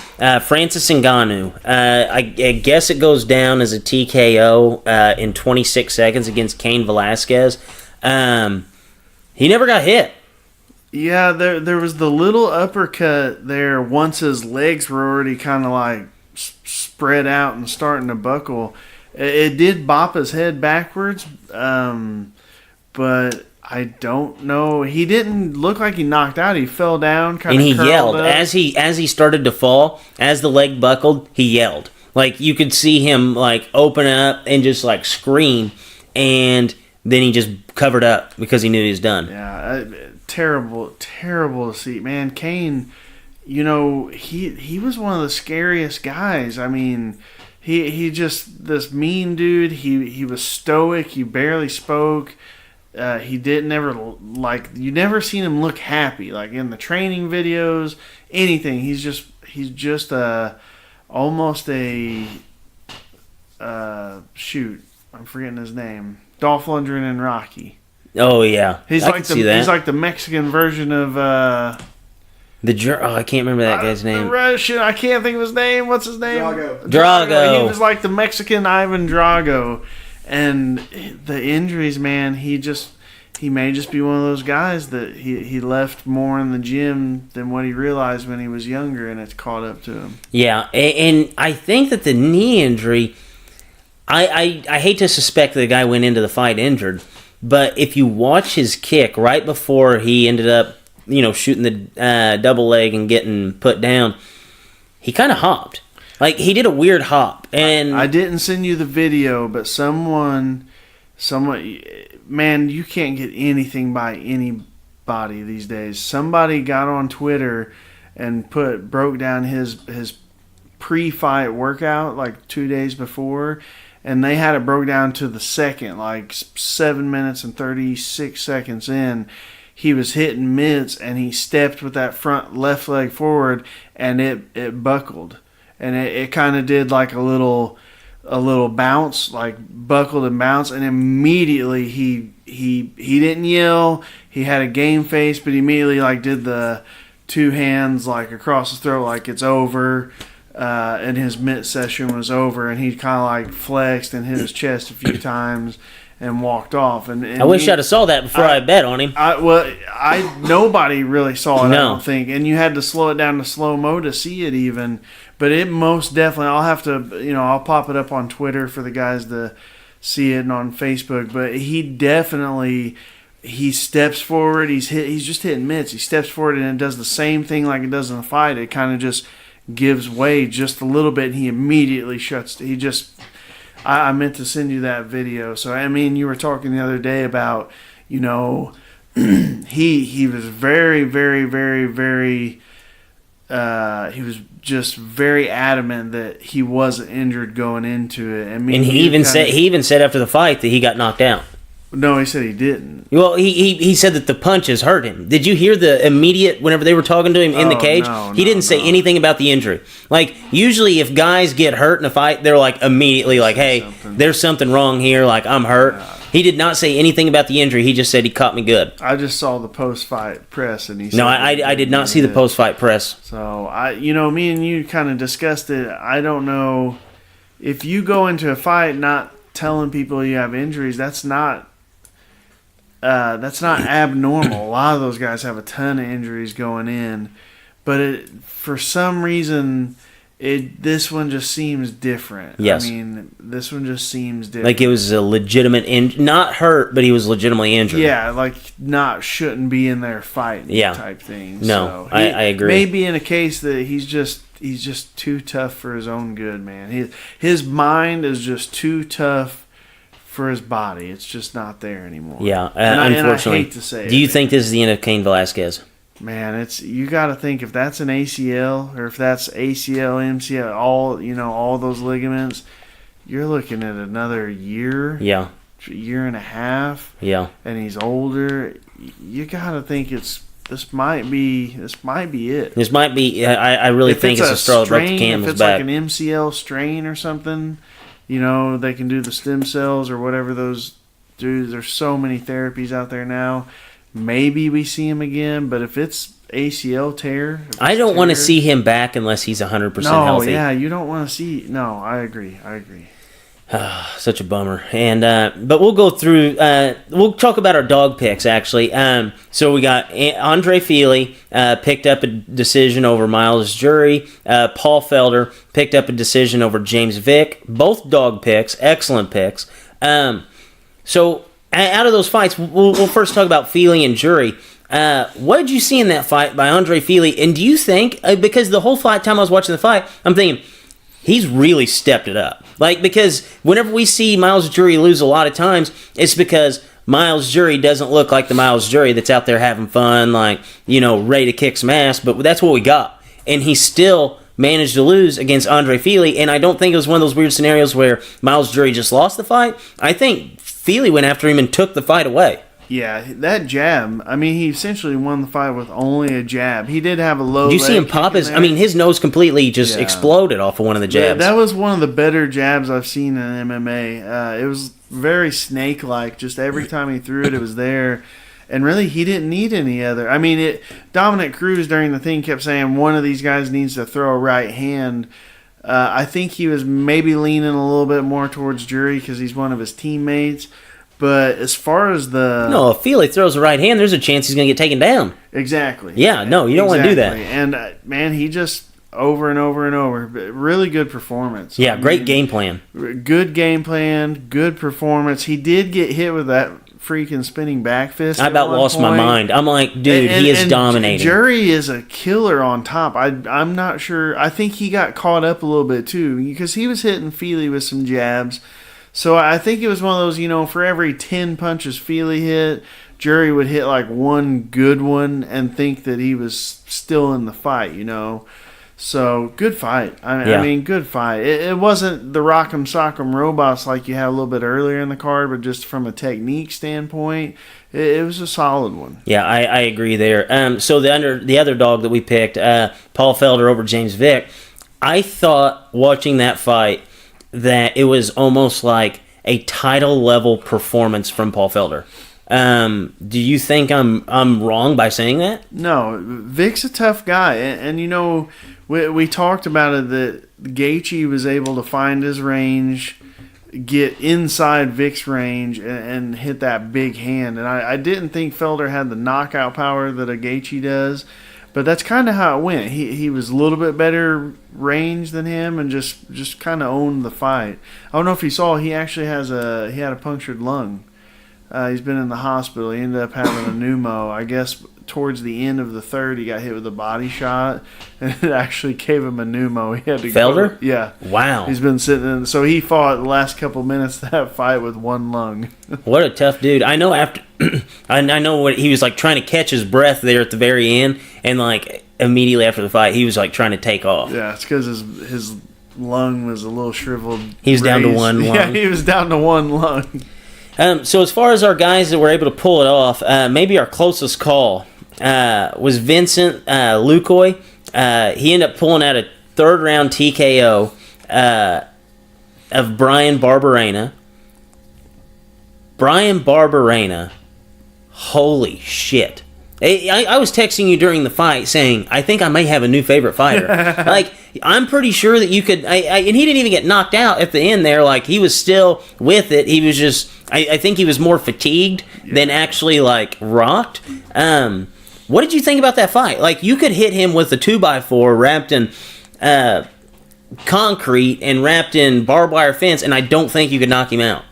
Francis Ngannou. I guess it goes down as a TKO in 26 seconds against Cain Velasquez. He never got hit. Yeah, there was the little uppercut there once his legs were already kind of like spread out and starting to buckle. It did bop his head backwards, but I don't know. He didn't look like he knocked out. He fell down, kind of. And he yelled up. as he started to fall. As the leg buckled, he yelled. You could see him open up and just scream, and then he just covered up because he knew he was done. Yeah, terrible to see, man. Cain, he was one of the scariest guys. I mean, he just this mean dude. He was stoic. He barely spoke. He didn't ever you never seen him look happy in the training videos, anything. He's just almost a shoot. I'm forgetting his name. Dolph Lundgren and Rocky. Oh yeah, he's I can see that. He's like the Mexican version of I can't remember that guy's name. Russian. I can't think of his name. What's his name? Drago. He was like the Mexican Ivan Drago. And the injuries, man, he may just be one of those guys that he left more in the gym than what he realized when he was younger, and it's caught up to him. Yeah, and I think that the knee injury, I hate to suspect that the guy went into the fight injured, but if you watch his kick right before he ended up, shooting the double leg and getting put down, he kind of hopped. He did a weird hop, and I didn't send you the video, but someone, man, you can't get anything by anybody these days. Somebody got on Twitter and broke down his pre-fight workout 2 days before, and they had it broke down to the second, 7 minutes and 36 seconds in. He was hitting mitts, and he stepped with that front left leg forward, and it buckled. And it kind of did a little bounce, buckled and bounced, and immediately he didn't yell. He had a game face, but he immediately did the 2 hands across his throat, it's over. and his mitt session was over, and he kind of like flexed and hit his chest a few times and walked off. And I wish I'd have saw that before I bet on him. Nobody really saw it, No. I don't think, and you had to slow it down to slow-mo to see it even. But it most definitely, I'll have to, I'll pop it up on Twitter for the guys to see it and on Facebook. But he definitely, he steps forward. He's just hitting mitts. He steps forward and it does the same thing like it does in the fight. It kind of just gives way just a little bit, and he immediately shuts. I meant to send you that video. So I mean, you were talking the other day about, he was very, very, very, very. He was just very adamant that he wasn't injured going into it. I mean, And he even said after the fight that he got knocked out. No, he said he didn't. Well, he said that the punches hurt him. Did you hear the immediate, whenever they were talking to him in the cage? He didn't say anything about the injury. Like, usually if guys get hurt in a fight, they're like immediately like, hey, there's something wrong here, like I'm hurt. He did not say anything about the injury. He just said he caught me good. I just saw the post-fight press, and he said... No, I did not see the post-fight press. So, me and you kind of discussed it. I don't know. If you go into a fight not telling people you have injuries, that's not abnormal. A lot of those guys have a ton of injuries going in, but for some reason, this one just seems different. Yes. I mean, this one just seems different. Like it was a legitimate not hurt, but he was legitimately injured. Yeah, like shouldn't be in there fighting type thing. No, so I agree. Maybe in a case that he's just too tough for his own good, man. His mind is just too tough for his body. It's just not there anymore. Yeah, unfortunately. unfortunately. And I hate to say Do you think this is the end of Cain Velasquez? Man, you got to think if that's an ACL or if that's ACL, MCL, all those ligaments, you're looking at another year. Yeah. Year and a half. Yeah. And he's older. You got to think this might be it. This might be. I really think it's a straw that broke the camel's back. If it's back. like an MCL strain or something, they can do the stem cells or whatever those do. There's so many therapies out there now. Maybe we see him again, but if it's ACL tear, I don't want to see him back unless he's 100% healthy. No, yeah, you don't want to see. No, I agree. Such a bummer. And but we'll go through. We'll talk about our dog picks actually. So we got Andre Fili picked up a decision over Miles Jury. Paul Felder picked up a decision over James Vick. Both dog picks, excellent picks. So out of those fights, we'll first talk about Fili and Jury. What did you see in that fight by Andre Fili? And do you think, because the whole fight time I was watching the fight, I'm thinking, he's really stepped it up. Like, because whenever we see Miles Jury lose a lot of times, it's because Miles Jury doesn't look like the Miles Jury that's out there having fun, like, ready to kick some ass, but that's what we got. And he still managed to lose against Andre Fili, and I don't think it was one of those weird scenarios where Miles Jury just lost the fight. I think Fili went after him and took the fight away. Yeah, that jab, I mean, he essentially won the fight with only a jab. He did have a low Did you see him pop his nose completely just exploded off of one of the jabs. That was one of the better jabs I've seen in MMA. It was very snake-like. Just every time he threw it, it was there. And really, he didn't need any other. I mean, Dominic Cruz during the thing kept saying one of these guys needs to throw a right hand. I think he was maybe leaning a little bit more towards Jury because he's one of his teammates. But as far as if Fili throws the right hand, there's a chance he's going to get taken down. Exactly. Yeah, no, you don't want to do that. And, man, he just over and over and over. Really good performance. Yeah, great game plan. Good game plan, good performance. He did get hit with that freaking spinning back fist. I about lost my mind. I'm like, dude, he is dominating. Jury is a killer on top. I'm not sure. I think he got caught up a little bit, too, because he was hitting Fili with some jabs. So I think it was one of those, for every 10 punches Fili hit, Jury would hit like one good one and think that he was still in the fight, So good fight. I mean, good fight. It wasn't the rock'em sock'em robots like you had a little bit earlier in the card, but just from a technique standpoint, it was a solid one. Yeah, I agree there. So the other dog that we picked, Paul Felder over James Vick, I thought watching that fight that it was almost like a title level performance from Paul Felder. Do you think I'm wrong by saying that? No, Vic's a tough guy, and we talked about it that Gaethje was able to find his range, get inside Vic's range, and hit that big hand. And I didn't think Felder had the knockout power that a Gaethje does, but that's kind of how it went. He was a little bit better range than him and just kind of owned the fight. I don't know if you saw, he actually had a punctured lung. He's been in the hospital. He ended up having a pneumo. I guess towards the end of the third, he got hit with a body shot, and it actually gave him a pneumo. He had to Felder? Yeah. Wow. He's been sitting in. So he fought the last couple minutes of that fight with one lung. What a tough dude. I know after I know what he was like trying to catch his breath there at the very end, and like immediately after the fight, he was like trying to take off. Yeah, it's because his lung was a little shriveled. He was down to one lung. Yeah, he was down to one lung. So as far as our guys that were able to pull it off, maybe our closest call was Vincent Lukoy. He ended up pulling out a third-round TKO of Brian Barberena. Brian Barberena, holy shit. I was texting you during the fight saying, I think I may have a new favorite fighter. Like, I'm pretty sure that you could... and he didn't even get knocked out at the end there. Like, he was still with it. He was just... I think he was more fatigued than actually, like, rocked. What did you think about that fight? Like, you could hit him with a 2x4 wrapped in concrete and wrapped in barbed wire fence, and I don't think you could knock him out.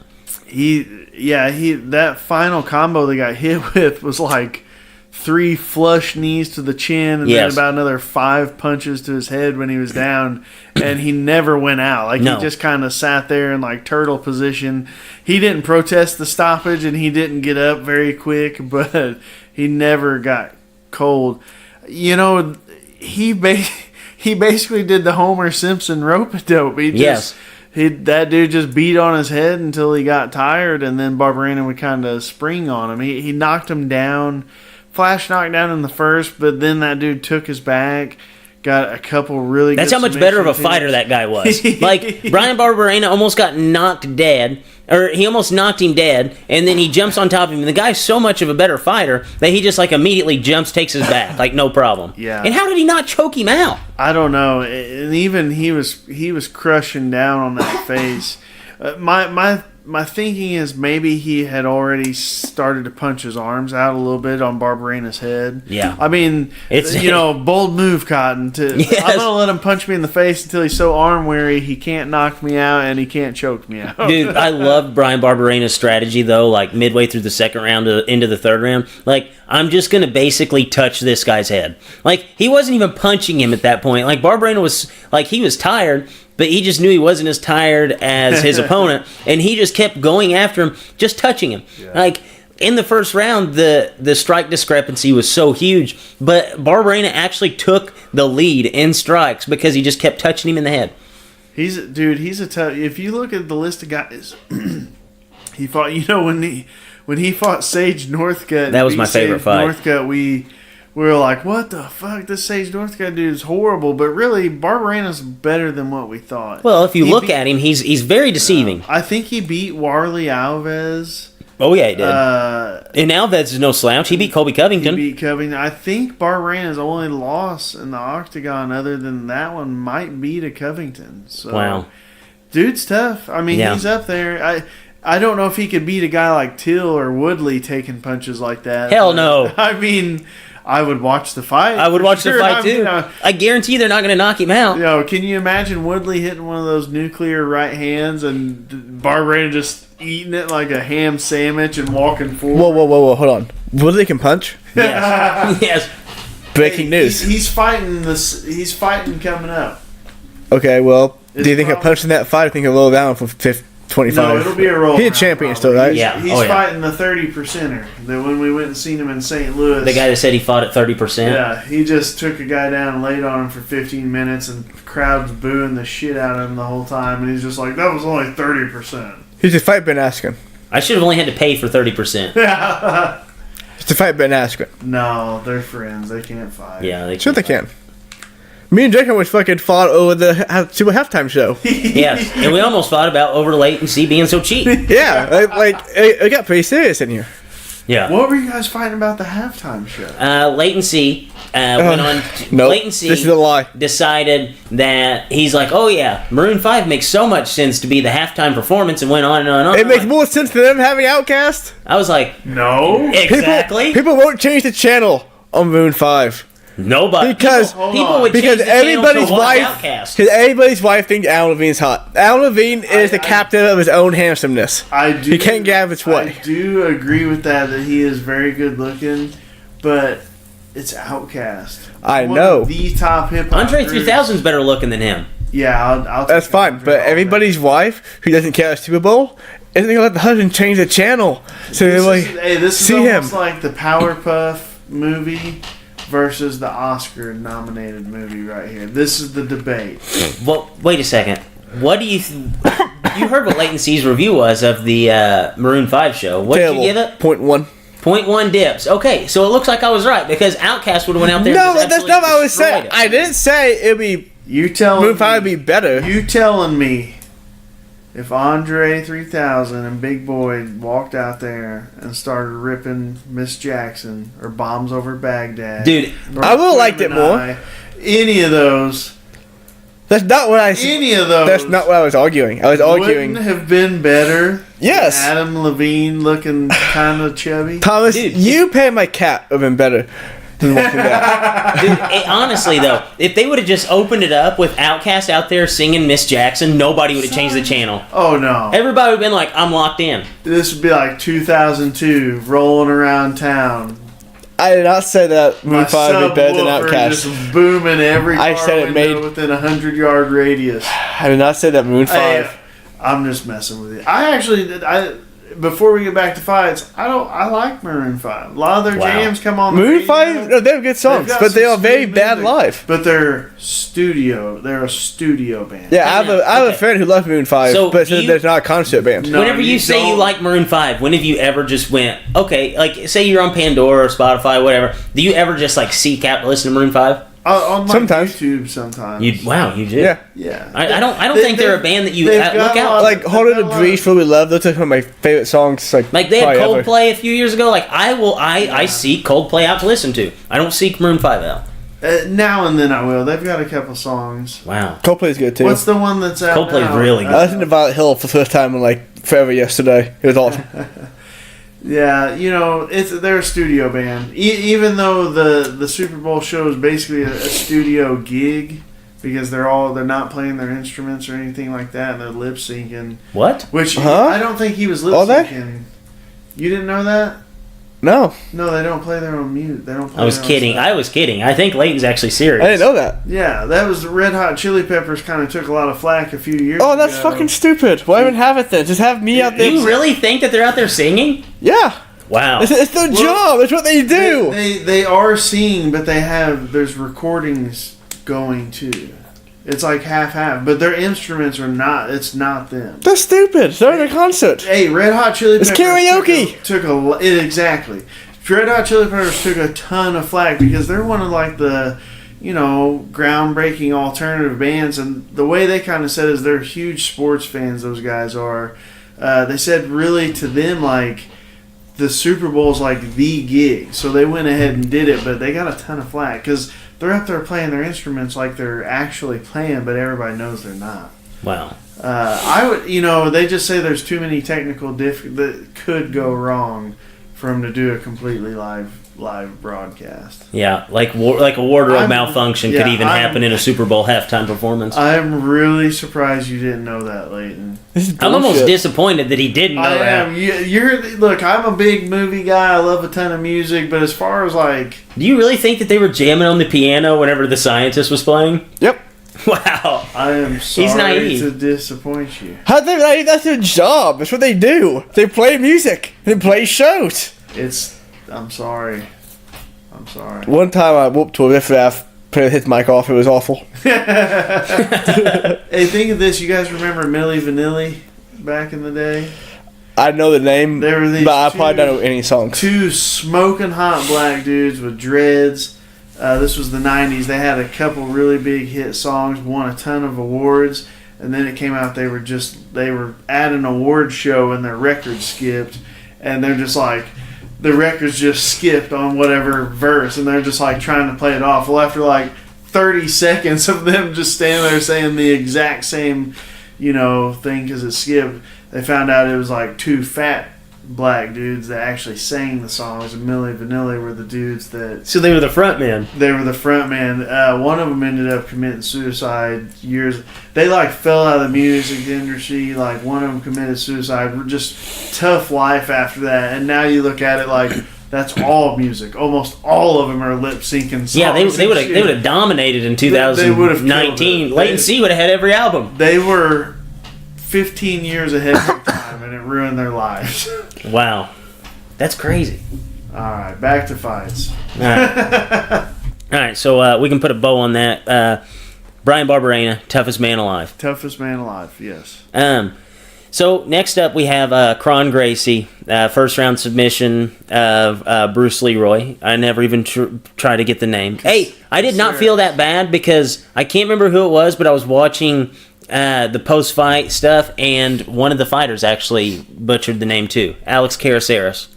That final combo they got hit with was like 3 flush knees to the chin and then about another 5 punches to his head when he was down, and he never went out. Like, he just kind of sat there in like turtle position. He didn't protest the stoppage and he didn't get up very quick, but he never got cold. You know, he basically did the Homer Simpson rope-a-dope. That dude just beat on his head until he got tired, and then Barberena would kind of spring on him. He knocked him down. Flash knockdown in the first, but then that dude took his back, got a couple really That's good how much better of a fighter that guy was. Like, Brian Barberena almost got knocked dead, or he almost knocked him dead, and then he jumps on top of him. The guy's so much of a better fighter that he just, like, immediately jumps, takes his back, like, no problem. Yeah. And how did he not choke him out? I don't know. And even he was crushing down on that face. My thinking is maybe he had already started to punch his arms out a little bit on Barberena's head. Yeah. I mean, it's bold move, Cotton. I'm going to let him punch me in the face until he's so arm weary he can't knock me out and he can't choke me out. Dude, I loved Brian Barberena's strategy, though, like midway through the second round into the third round. Like, I'm just going to basically touch this guy's head. Like, he wasn't even punching him at that point. Like, Barberena was, like, he was tired, but he just knew he wasn't as tired as his opponent, and he just kept going after him, just touching him. Yeah. Like, in the first round, the strike discrepancy was so huge, but Barberena actually took the lead in strikes because he just kept touching him in the head. He's a tough... If you look at the list of guys, he fought... when he fought Sage Northcutt... That was my favorite fight. Northcutt, we were like, what the fuck? This Sage Northcutt dude is horrible. But really, Barberena's better than what we thought. Well, if you look at him, he's very deceiving. I think he beat Warley Alves. Oh, yeah, he did. And Alves is no slouch. He beat Colby Covington. I think Barberena's only loss in the octagon other than that one might be to Covington. So, wow. Dude's tough. I mean, he's up there. I don't know if he could beat a guy like Till or Woodley taking punches like that. Hell no. I mean... I would watch the fight. I would watch the fight, too. I guarantee they're not going to knock him out. Can you imagine Woodley hitting one of those nuclear right hands and Barberena just eating it like a ham sandwich and walking forward? Whoa, hold on. Woodley can punch? Yes. Yes. Breaking news. He's fighting this. He's fighting coming up. Okay, well, do you think a punch in that fight? I think he'll roll down for 25. No, it'll be a roll. He's a champion still, right? He's fighting the 30%er. That when we went and seen him in St. Louis. The guy that said he fought at 30%? Yeah, he just took a guy down and laid on him for 15 minutes, and the crowd's booing the shit out of him the whole time, and he's just like, that was only 30%. Who's the fight Ben Askren? I should have only had to pay for 30%. It's to fight Ben Askren. No, they're friends. They can't fight. Yeah, they sure they can. Me and Jake almost fucking fought over the Super Halftime Show. Yes, and we almost fought about over latency being so cheap. Yeah, like it got pretty serious in here. Yeah. What were you guys fighting about the halftime show? Latency went on. Nope. Latency This is a lie. decided that he's like, oh yeah, Maroon 5 makes so much sense to be the halftime performance, and went on and on and on. It makes more sense than them having Outcast. I was like, No. exactly. People won't change the channel on Maroon 5. Nobody. Because- people would Because change the channel everybody's to watch wife, Outkast. because everybody's wife thinks Alan Levine's hot. Alan Levine is the captain of his own handsomeness. I do. He can't get out of its way. I do agree with that he is very good looking, but it's Outkast. I One know. of the top hip hop. Andre 3000's better looking than him. Yeah, I'll take That's fine, Andre but all day. everybody's wife who doesn't care about Super Bowl isn't gonna let the husband change the channel. So they're like, This is see almost him. like the Powerpuff movie versus the Oscar-nominated movie right here. This is the debate. Well, wait a second. What do you... you heard what Latency's review was of the Maroon 5 show. What did you give it? 0.1. 0.1 dips. Okay, so it looks like I was right, because Outkast would have went out there No, and just that's not what I was destroyed saying. it. I didn't say it'd be You telling Maroon 5 would me, be better. you telling me if Andre 3000 and Big Boy walked out there and started ripping Miss Jackson or Bombs Over Baghdad, Dude, or I would've liked it more. Gemini, any of those, That's not what I said. any of those, That's not what I was arguing. I was arguing. wouldn't have been better. Yes. than Adam Levine looking kind of chubby. Thomas, Dude. you paying my cat would have been better than walking back. dude, honestly though, if they would have just opened it up with Outkast out there singing Miss Jackson, nobody would have changed the channel. Oh no! Everybody would have been like, I'm locked in. This would be like 2002, rolling around town. I did not say that Maroon 5 would be better than subwoofer Outcast. just booming every I car said it window made- within 100-yard radius. I did not say that Maroon 5. Hey, I'm just messing with you. I actually did. Before we get back to fights, I like Maroon 5. A lot of their Wow. jams come on. the Maroon radio. 5, no, they have good songs, They've got but they some are very smooth bad music. live. But they're studio. They're a studio band. Yeah, I have a Okay. friend who loves Maroon 5, So but says you- there's not a concert band. No, Whenever you say you don't. like Maroon 5, when have you ever just went, okay, like, say you're on Pandora or Spotify, whatever, do you ever just, like, seek out to listen to Maroon 5? On like Sometimes. YouTube, sometimes. Wow, you did? Yeah. Yeah. I don't think they're a band that you they've look got a out. lot- Like, Hold It a Breeze, For We Love, those are some of my favorite songs. Like, they had probably ever. Coldplay a few years ago. Like, I seek Coldplay out to listen to. I don't seek Maroon 5 out. Now and then I will. They've got a couple songs. Wow. Coldplay's good too. What's the one that's out Coldplay's now? really good. I listened to Violet Hill for the first time in like forever yesterday. It was awesome. Yeah, they're a studio band. Even though the Super Bowl show is basically a studio gig because they're not playing their instruments or anything like that, and they're lip syncing. What? Which Huh? I don't think he was lip Are they? syncing. You didn't know that? No, No, they don't play their own mute. They don't play. I was their own kidding. stuff. I was kidding. I think Leighton's actually serious. I didn't know that. Yeah, that was Red Hot Chili Peppers. Kind of took a lot of flack a few years. Oh, that's ago. fucking stupid. Why even have it then? Just have me out Do there. you really think that they're out there singing? Yeah, Wow. it's their job. It's what they do. They are singing, but there's recordings going too. It's like half, but their instruments are not. It's not them. They're stupid. They're in a concert. Hey, Red Hot Chili Peppers. It's karaoke. Exactly. Red Hot Chili Peppers took a ton of flack because they're one of like the, groundbreaking alternative bands, and the way they kind of said is they're huge sports fans. Those guys are. They said really to them like the Super Bowl is like the gig, so they went ahead and did it, but they got a ton of flack because they're up there playing their instruments like they're actually playing, but everybody knows they're not. Wow. They just say there's too many technical that could go wrong for them to do a completely live broadcast. Yeah, like a wardrobe malfunction could even I'm- happen in a Super Bowl halftime performance. I'm really surprised you didn't know that, Leighton. This is I'm almost bullshit. disappointed that he didn't know I that. am. Look, I'm a big movie guy. I love a ton of music, but as far as like, Do you really think that they were jamming on the piano whenever the scientist was playing? Yep. Wow. I am sorry naive. to disappoint you. How they? That's their job. That's what they do. They play music. They play shows. I'm sorry. I'm sorry. One time I whooped to a riff-raff, put his mic off. It was awful. Hey, think of this. You guys remember Milli Vanilli back in the day? I know the name, There were these but I probably two- don't know any songs. Two smoking hot black dudes with dreads. This was the 90s. They had a couple really big hit songs, won a ton of awards, and then it came out they were at an award show and their record skipped, and they're just like, the record's just skipped on whatever verse, and they're just like trying to play it off. Well, after like 30 seconds of them just standing there saying the exact same, thing because it skipped, they found out it was like two fat black dudes that actually sang the songs, and Milli Vanilli were the dudes that... So they were the front men. They were the front man. One of them ended up committing suicide years... They, fell out of the music industry. One of them committed suicide. Just tough life after that. And now you look at it that's all music. Almost all of them are lip-syncing songs. Yeah, they would have dominated in 2019. Latent C would have had every album. They were 15 years ahead of their time, and it ruined their lives. Wow. That's crazy. All right, back to fights. All right, so we can put a bow on that. Brian Barberena, toughest man alive. Toughest man alive, yes. So next up we have Kron Gracie, first round submission of Bruce Leroy. I never even tried to get the name. Hey, I did not feel that bad because I can't remember who it was, but I was watching the post-fight stuff, and one of the fighters actually butchered the name too. Alex Caceres.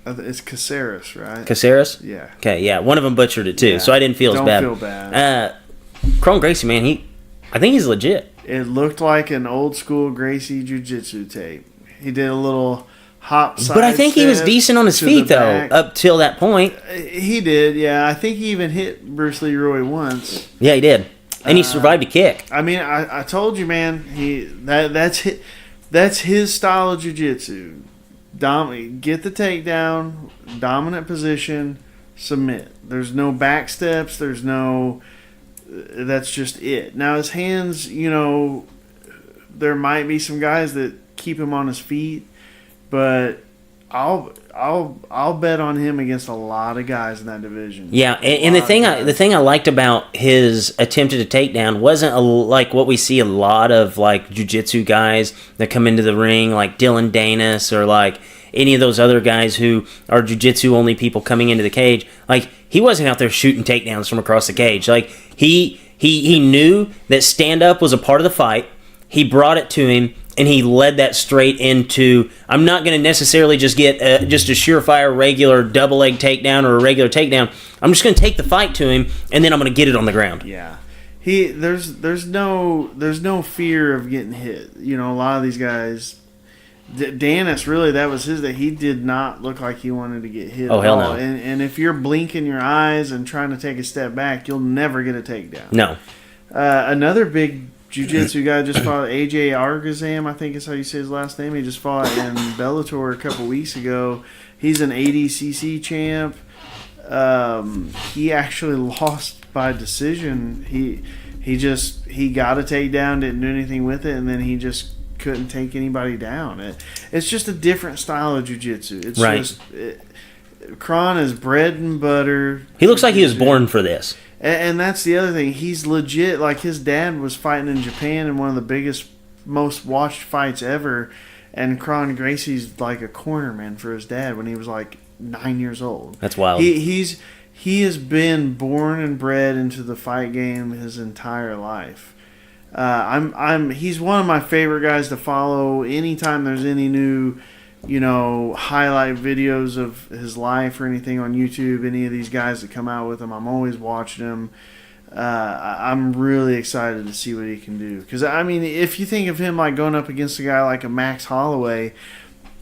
It's Caceres, right? Caceres? Yeah. Okay, yeah. One of them butchered it too, so I didn't feel as bad. Don't feel bad. Kron Gracie, man, I think he's legit. It looked like an old-school Gracie jiu-jitsu tape. He did a little hop side. But I think he was decent on his feet, though, up till that point. He did, yeah. I think he even hit Bruce Leroy once. Yeah, he did. And he survived a kick. I mean, I told you, man. That's his style of jiu-jitsu. Get the takedown, dominant position, submit. There's no back steps. There's no. That's just it. Now his hands, there might be some guys that keep him on his feet, but I'll bet on him against a lot of guys in that division. Yeah, and the thing I liked about his attempted takedown wasn't like what we see a lot of jiu-jitsu guys that come into the ring, like Dylan Danis or any of those other guys who are jiu-jitsu only people coming into the cage. He wasn't out there shooting takedowns from across the cage. He knew that stand-up was a part of the fight. He brought it to him, and he led that straight into, I'm not going to necessarily just get just a surefire regular double leg takedown or a regular takedown. I'm just going to take the fight to him, and then I'm going to get it on the ground. Yeah. There's no fear of getting hit. A lot of these guys... Danis, really, that was his. That he did not look like he wanted to get hit. Oh, hell no! No! And if you're blinking your eyes and trying to take a step back, you'll never get a takedown. No. Another big jiu-jitsu guy just fought AJ Argazam. I think is how you say his last name. He just fought in Bellator a couple weeks ago. He's an ADCC champ. He actually lost by decision. He got a takedown, didn't do anything with it, and then he just couldn't take anybody down. It's just a different style of jiu-jitsu. It's right. just Kron is bread and butter. He looks like he was born for this. And that's the other thing. He's legit. His dad was fighting in Japan in one of the biggest, most watched fights ever. And Kron Gracie's a cornerman for his dad when he was 9 years old. That's wild. He has been born and bred into the fight game his entire life. He's one of my favorite guys to follow. Anytime there's any new, highlight videos of his life or anything on YouTube, any of these guys that come out with him, I'm always watching him. I'm really excited to see what he can do. Because, if you think of him going up against a guy like a Max Holloway,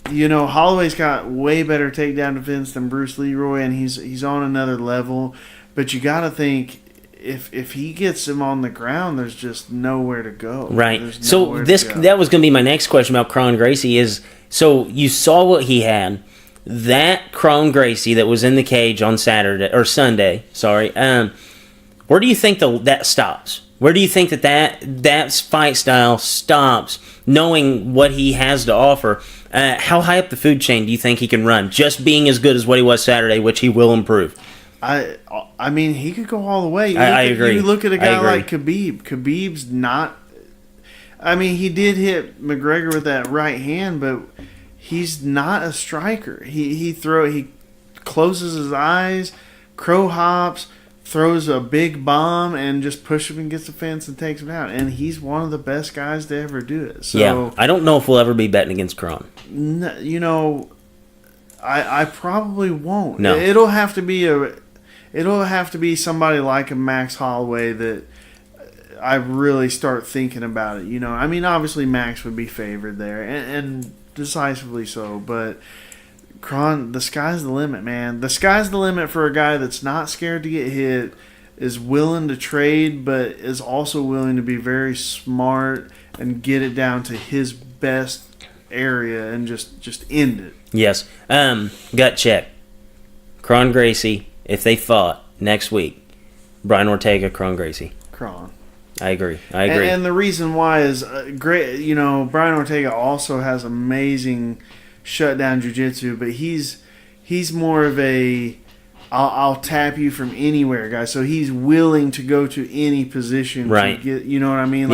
Holloway's got way better takedown defense than Bruce Leroy, and he's on another level. But you got to think, if he gets him on the ground, there's just nowhere to go. Right. So that was going to be my next question about Kron Gracie is, so you saw what he had. That Kron Gracie that was in the cage on Sunday, where do you think that stops? Where do you think that fight style stops, knowing what he has to offer? How high up the food chain do you think he can run, just being as good as what he was Saturday, which he will improve? He could go all the way. I agree. You look at a guy like Khabib. Khabib's not... he did hit McGregor with that right hand, but he's not a striker. He closes his eyes, crow hops, throws a big bomb, and just pushes him and gets the fence and takes him out. And he's one of the best guys to ever do it. So, yeah, I don't know if we'll ever be betting against Kron. I probably won't. No. It'll have to be somebody like a Max Holloway that I really start thinking about it. I mean, obviously Max would be favored there, and decisively so. But Kron, the sky's the limit, man. The sky's the limit for a guy that's not scared to get hit, is willing to trade, but is also willing to be very smart and get it down to his best area and just end it. Yes. Gut check. Kron Gracie, if they fought next week, Brian Ortega, Kron Gracie. Kron. I agree. And the reason why is great. Brian Ortega also has amazing shutdown jiu-jitsu, but he's more of a I'll tap you from anywhere guy. So he's willing to go to any position right. to get, you know what I mean?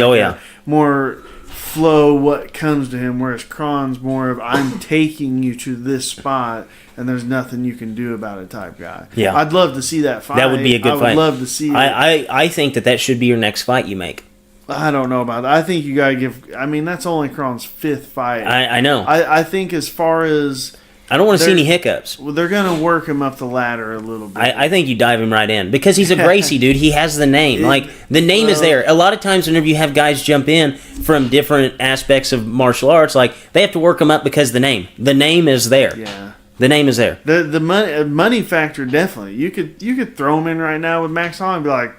More flow what comes to him, whereas Kron's more of I'm taking you to this spot and there's nothing you can do about it type guy. Yeah. I'd love to see that fight. That would be a good fight. I would love to see it. I think that should be your next fight you make. I don't know about that. I think you got to give... I mean, that's only Kron's 5th fight. I know. I think as far as... I don't want to see any hiccups. Well, they're going to work him up the ladder a little bit. I think you dive him right in. Because he's a Gracie, dude. He has the name. The name is there. A lot of times whenever you have guys jump in from different aspects of martial arts, they have to work them up because the name. The name is there. Yeah. The name is there. The money factor, definitely. You could throw him in right now with Max Holloway and be like,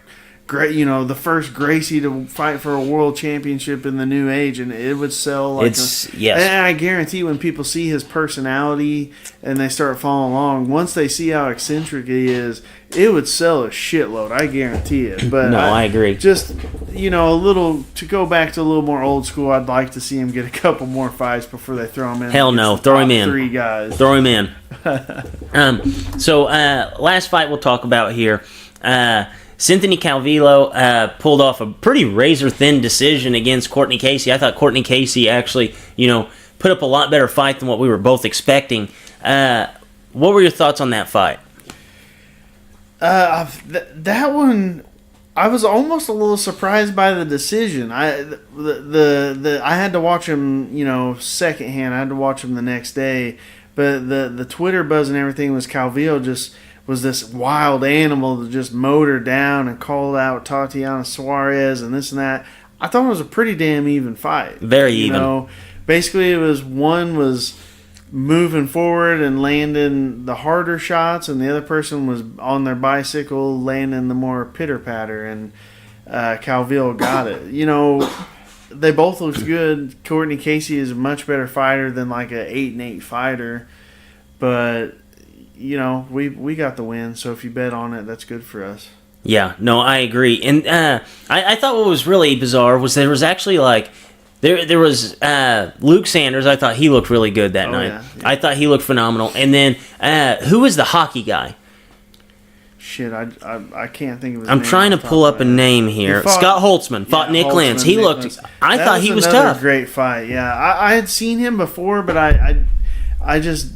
great, the first Gracie to fight for a world championship in the new age, and it would sell like yes. And I guarantee when people see his personality and they start following along, once they see how eccentric he is, it would sell a shitload. I guarantee it. But no, I agree. Just a little to go back to a little more old school. I'd like to see him get a couple more fights before they throw him in. Hell no, throw him in. 3 guys. Throw him in. So last fight we'll talk about here. Cynthia Calvillo pulled off a pretty razor-thin decision against Courtney Casey. I thought Courtney Casey actually, put up a lot better fight than what we were both expecting. What were your thoughts on that fight? That one, I was almost a little surprised by the decision. I had to watch him, secondhand. I had to watch him the next day. But the Twitter buzz and everything was Calvillo just was this wild animal that just mowed her down and called out Tatiana Suarez and this and that. I thought it was a pretty damn even fight. Very even. Basically, it was one was moving forward and landing the harder shots, and the other person was on their bicycle landing the more pitter-patter, and Calvillo got it. They both looked good. Courtney Casey is a much better fighter than like a 8-8 fighter, but we got the win, so if you bet on it, that's good for us. Yeah, no, I agree. And I thought what was really bizarre was there was actually there was Luke Sanders. I thought he looked really good that night. Yeah. I thought he looked phenomenal. And then who was the hockey guy? Shit, I can't think of his name. I'm trying to pull up a name here. Scott Holtzman fought Nick Lentz. He looked... I thought he was tough. Great fight, yeah. I had seen him before, but I just...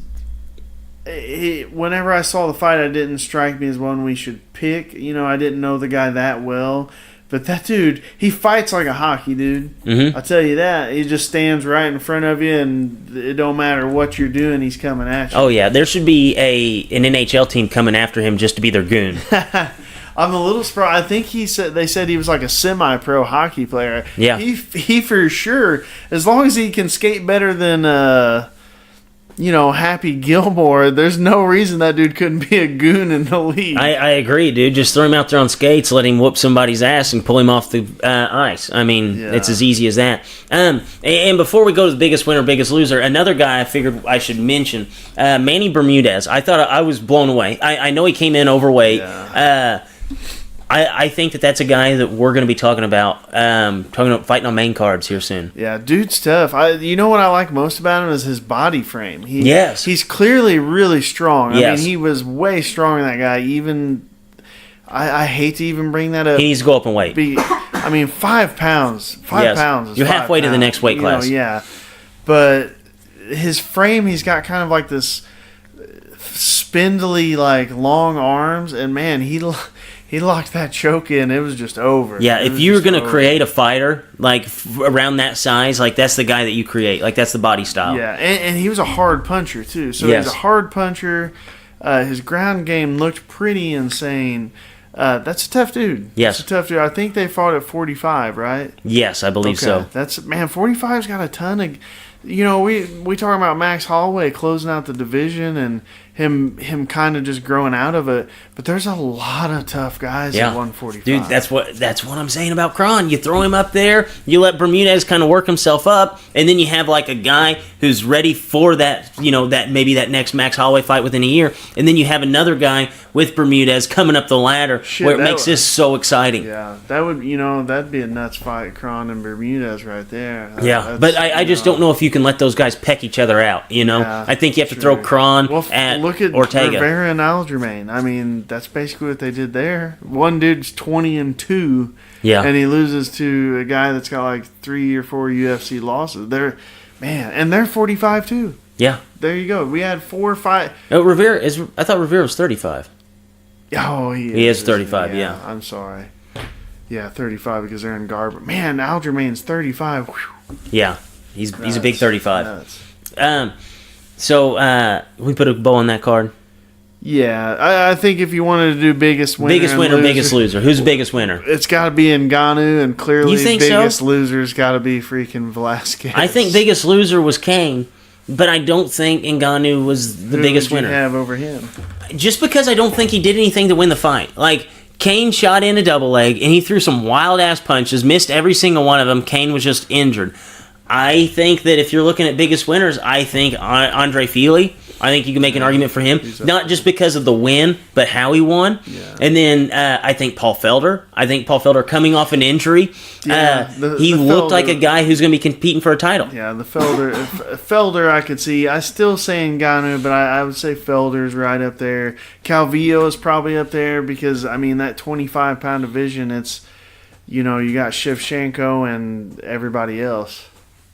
whenever I saw the fight, it didn't strike me as one we should pick. I didn't know the guy that well. But that dude, he fights like a hockey dude. Mm-hmm. I'll tell you that. He just stands right in front of you, and it don't matter what you're doing, he's coming at you. Oh, yeah. There should be an NHL team coming after him just to be their goon. I'm a little surprised. I think they said he was like a semi-pro hockey player. Yeah. He for sure, as long as he can skate better than... Happy Gilmore, there's no reason that dude couldn't be a goon in the league. I agree, dude. Just throw him out there on skates, let him whoop somebody's ass, and pull him off the ice. I mean, It's as easy as that. And before we go to the biggest winner, biggest loser, another guy I figured I should mention, Manny Bermudez. I thought I was blown away. I know he came in overweight. Yeah. I think that's a guy that we're going to be talking about fighting on main cards here soon. Yeah, dude's tough. You know what I like most about him is his body frame. He's clearly really strong. I mean, he was way stronger than that guy. Even I hate to even bring that up. He needs to go up in weight. 5 pounds. 5 pounds is You're halfway to the next weight class. Yeah, but his frame, he's got kind of like this spindly, like long arms, and man, he he locked that choke in. It was just over. Yeah, It if was you were just going to over. create a fighter, like, around that size, like, that's the guy that you create. Like, that's the body style. Yeah, and he was a hard puncher, too. So Yes. he's a hard puncher. His ground game looked pretty insane. That's a tough dude. Yes. That's a tough dude. I think they fought at 45, right? Yes, I believe so. That's, man, 45's got a ton of... You know, we talking about Max Holloway closing out the division and him kind of just growing out of it, but there's a lot of tough guys at 145. Dude, that's what I'm saying about Kron. You throw him up there, you let Bermudez kind of work himself up, and then you have like a guy who's ready for that, you know, that maybe that next Max Holloway fight within a year, and then you have another guy with Bermudez coming up the ladder, where it makes this so exciting. Yeah, that would, you know, that'd be a nuts fight, Kron and Bermudez right there. Yeah, but I just don't know if you can let those guys peck each other out, you know? Yeah, I think you have to true. throw Kron Well, at look at Ortega. Rivera and Aljamain. I mean, that's basically what they did there. One dude's 20-2, Yeah. and he loses to a guy that's got like 3 or 4 UFC losses. They're 45 too. Yeah. There you go. We had 4 or 5. Oh, I thought Rivera was 35. Oh, He is 35, yeah. I'm sorry. Yeah, 35 because they're in guard. But man, Aljamain's 35. Whew, Yeah. He's a big nuts, 35. nuts. So we put a bow on that card. Yeah, I think if you wanted to do biggest winner, Biggest and winner, loser, biggest loser. Who's the biggest winner? it's got to be Ngannou, and clearly You think so? biggest loser's got to be freaking Velasquez. I think biggest loser was Kane, but I don't think Ngannou was the Who biggest would you winner. have over him? Just because I don't think he did anything to win the fight. Like, Kane shot in a double leg, and he threw some wild-ass punches, missed every single one of them. Kane was just injured. I think that if you're looking at biggest winners, I think Andre Fili. I think you can make an argument for him, not just because of the win, but how he won. Yeah. And then I think Paul Felder. I think Paul Felder coming off an injury, Yeah, he the looked like a Felder- guy who's going to be competing for a title. Yeah, the Felder I could see. I still say Ngannou, but I would say Felder's right up there. Calvillo is probably up there because, I mean, that 25-pound division, it's, you know, you got Shevchenko and everybody else.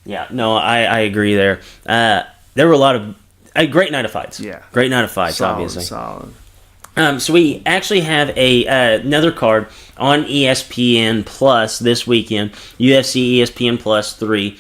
Yeah, no, I agree there. There were a great night of fights. Yeah. Great night of fights, Solid, obviously. solid. So we actually have another card on ESPN Plus this weekend, UFC ESPN Plus 3,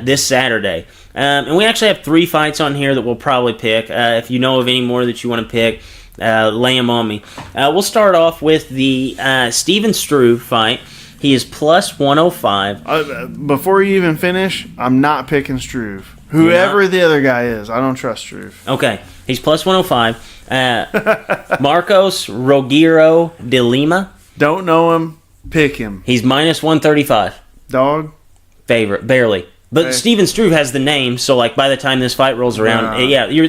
this Saturday. And we actually have 3 fights on here that we'll probably pick. If you know of any more that you want to pick, lay them on me. We'll start off with the Steven Struve fight. He is plus 105. Before you even finish, I'm not picking Struve. Whoever the other guy is, I don't trust Struve. Okay, he's plus 105. Marcos Rogero de Lima. Don't know him, pick him. He's minus 135. Dog? Favorite, barely. But Okay. Steven Struve has the name, so like by the time this fight rolls around,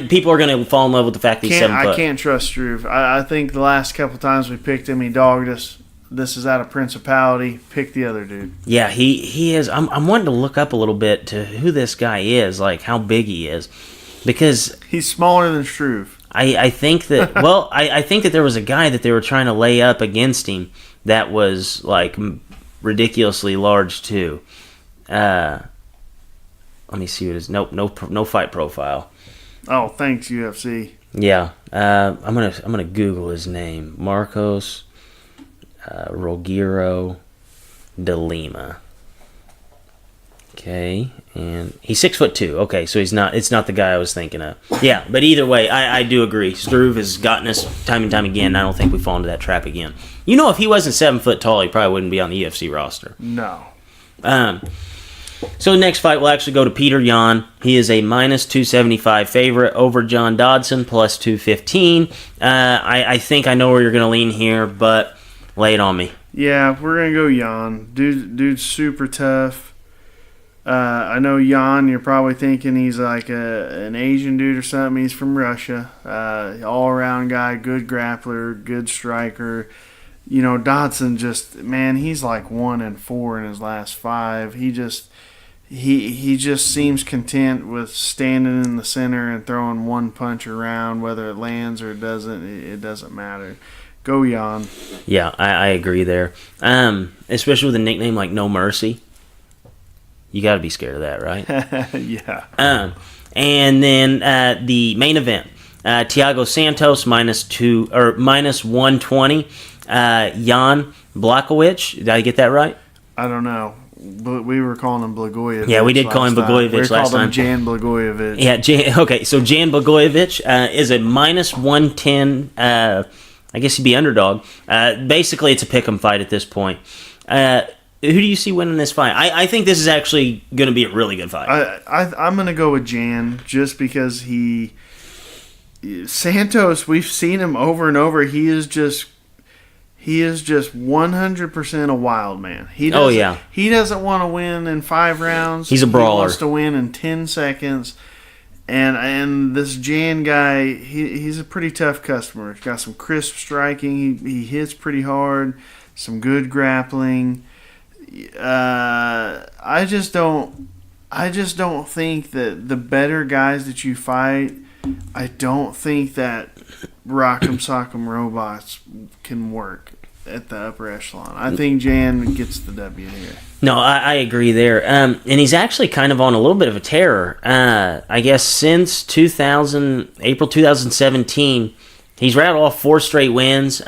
people are going to fall in love with the fact that he's 7 foot. I can't trust Struve. I think the last couple times we picked him, he dogged us. This is out of principality. Pick the other dude. Yeah, he is. I'm wanting to look up a little bit to who this guy is, like how big he is, because He's smaller than Struve. I think that I think that there was a guy that they were trying to lay up against him that was like ridiculously large too. Let me see what his no fight profile. Oh, thanks UFC. Yeah, I'm gonna Google his name, Marcos Rogero de Lima. Okay, and he's 6'2". Okay, so it's not the guy I was thinking of. Yeah, but either way, I do agree. Struve has gotten us time and time again. I don't think we fall into that trap again. You know, if he wasn't 7 foot tall, he probably wouldn't be on the UFC roster. No. So the next fight will actually go to Peter Yan. He is a minus 275 favorite over John Dodson, plus 215. I think I know where you're going to lean here, but lay it on me. Yeah, we're going to go Jan. Dude's super tough. I know Jan, you're probably thinking he's like an Asian dude or something. He's from Russia. All-around guy, good grappler, good striker. You know, Dodson just, man, he's like 1-4 in his last 5. He just seems content with standing in the center and throwing one punch around. Whether it lands or it doesn't matter. Go Jan. Yeah, I agree there. Especially with a nickname like No Mercy. You got to be scared of that, right? Yeah. And then the main event, Thiago Santos minus 120 Jan Blachowicz. Did I get that right? I don't know. But we were calling him Blagojevich. Yeah, we did call him Blagojevich last time. We called him Jan Blagojevich. Yeah, okay, so Jan Blagojevich is a minus 110, I guess he'd be underdog. Basically, it's a pick'em fight at this point. Who do you see winning this fight? I think this is actually going to be a really good fight. I'm going to go with Jan just because Santos, we've seen him over and over. He is just 100% a wild man. He doesn't want to win in 5 rounds. He's a brawler. He wants to win in 10 seconds. And this Jan guy, he's a pretty tough customer. He's got some crisp striking. He hits pretty hard. Some good grappling. I just don't think that the better guys that you fight, I don't think that Rock'em Sock'em robots can work at the upper echelon. I think Jan gets the W here. No, I agree there. And he's actually kind of on a little bit of a tear. I guess since April 2017, he's rattled off 4 straight wins.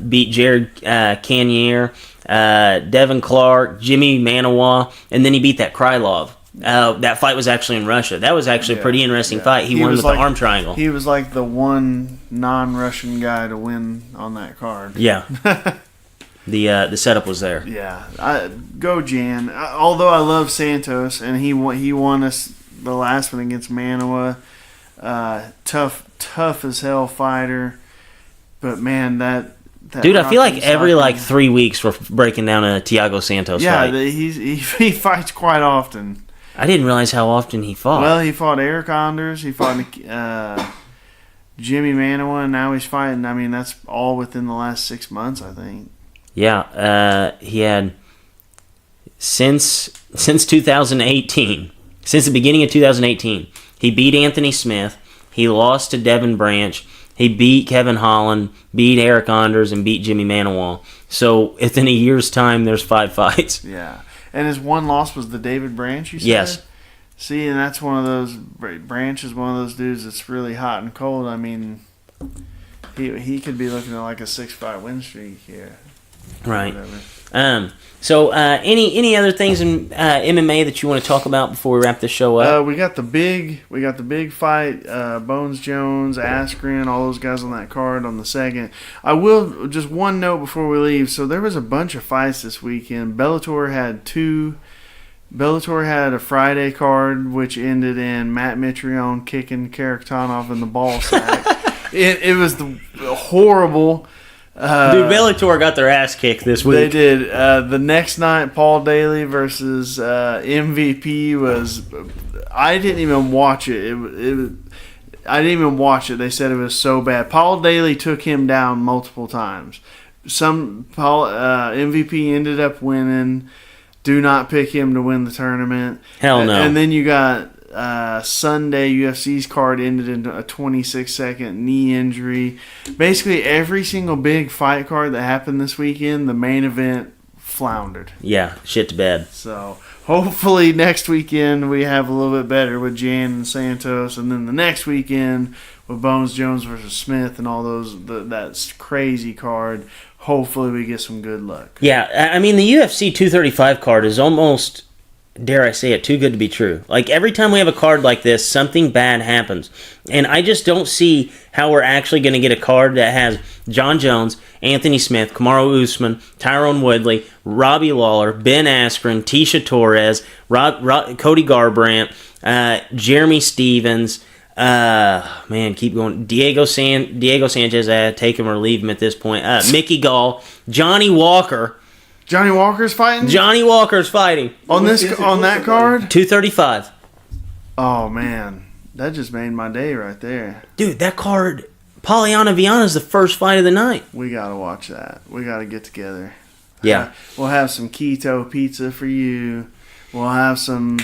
Beat Jared Cannonier, Devin Clark, Jimmy Manawa, and then he beat that Krylov. That fight was actually in Russia. That was actually a pretty interesting fight. He won with the arm triangle. He was like the one non-Russian guy to win on that card. Yeah. The setup was there. Yeah. Go Jan. Although I love Santos, and he won us the last one against Manawa. Tough as hell fighter. But man, that dude, I feel like every 3 weeks we're breaking down a Thiago Santos fight. Yeah, he fights quite often. I didn't realize how often he fought. Well, he fought Eric Anders. He fought Jimmy Manawa, and now he's fighting. I mean, that's all within the last 6 months, I think. Yeah, he had since 2018, since the beginning of 2018, he beat Anthony Smith. He lost to Devin Branch. He beat Kevin Holland, beat Eric Anders, and beat Jimmy Manawa. So within a year's time, there's 5 fights. Yeah. And his one loss was the David Branch, you said? Yes. See, and that's one of those, Branch is one of those dudes that's really hot and cold. I mean, he could be looking at like a 6-5 win streak here. Right. So any other things in MMA that you want to talk about before we wrap this show up? We got the big fight, Bones Jones, Askren, all those guys on that card on the second. I will just one note before we leave. So there was a bunch of fights this weekend. Bellator had a Friday card which ended in Matt Mitrione kicking Karaktanov in the ball sack. It was horrible. Dude, Bellator got their ass kicked this week. They did. The next night, Paul Daly versus MVP was. I didn't even watch it. I didn't even watch it. They said it was so bad. Paul Daly took him down multiple times. MVP ended up winning. Do not pick him to win the tournament. Hell no. And then you got Sunday, UFC's card ended in a 26-second knee injury. Basically, every single big fight card that happened this weekend, the main event floundered. Yeah, shit to bed. So, hopefully next weekend we have a little bit better with Jan and Santos, and then the next weekend with Bones Jones versus Smith and all those, that crazy card. Hopefully we get some good luck. Yeah, I mean, the UFC 235 card is almost, dare I say it, too good to be true. Like, every time we have a card like this, something bad happens. And I just don't see how we're actually going to get a card that has John Jones, Anthony Smith, Kamaru Usman, Tyrone Woodley, Robbie Lawler, Ben Askren, Tisha Torres, Cody Garbrandt, Jeremy Stevens, keep going. Diego Sanchez, take him or leave him at this point. Mickey Gall, Johnny Walker. Johnny Walker's fighting? Johnny Walker's fighting. On that card? 235. Oh, man. That just made my day right there. Dude, that card, Polyana Viana is the first fight of the night. We got to watch that. We got to get together. Yeah. We'll have some keto pizza for you. We'll have some...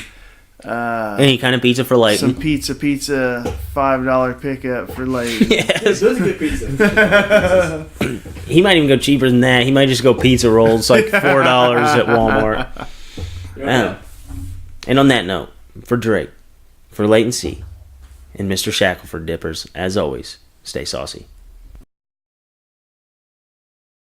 any kind of pizza for Leighton. Some pizza, $5 pickup for Leighton. Yes. Those are good pizza. He might even go cheaper than that. He might just go pizza rolls, like $4 at Walmart. And on that note, for Drake, for Leighton C, and Mr. Shackelford Dippers, as always, stay saucy.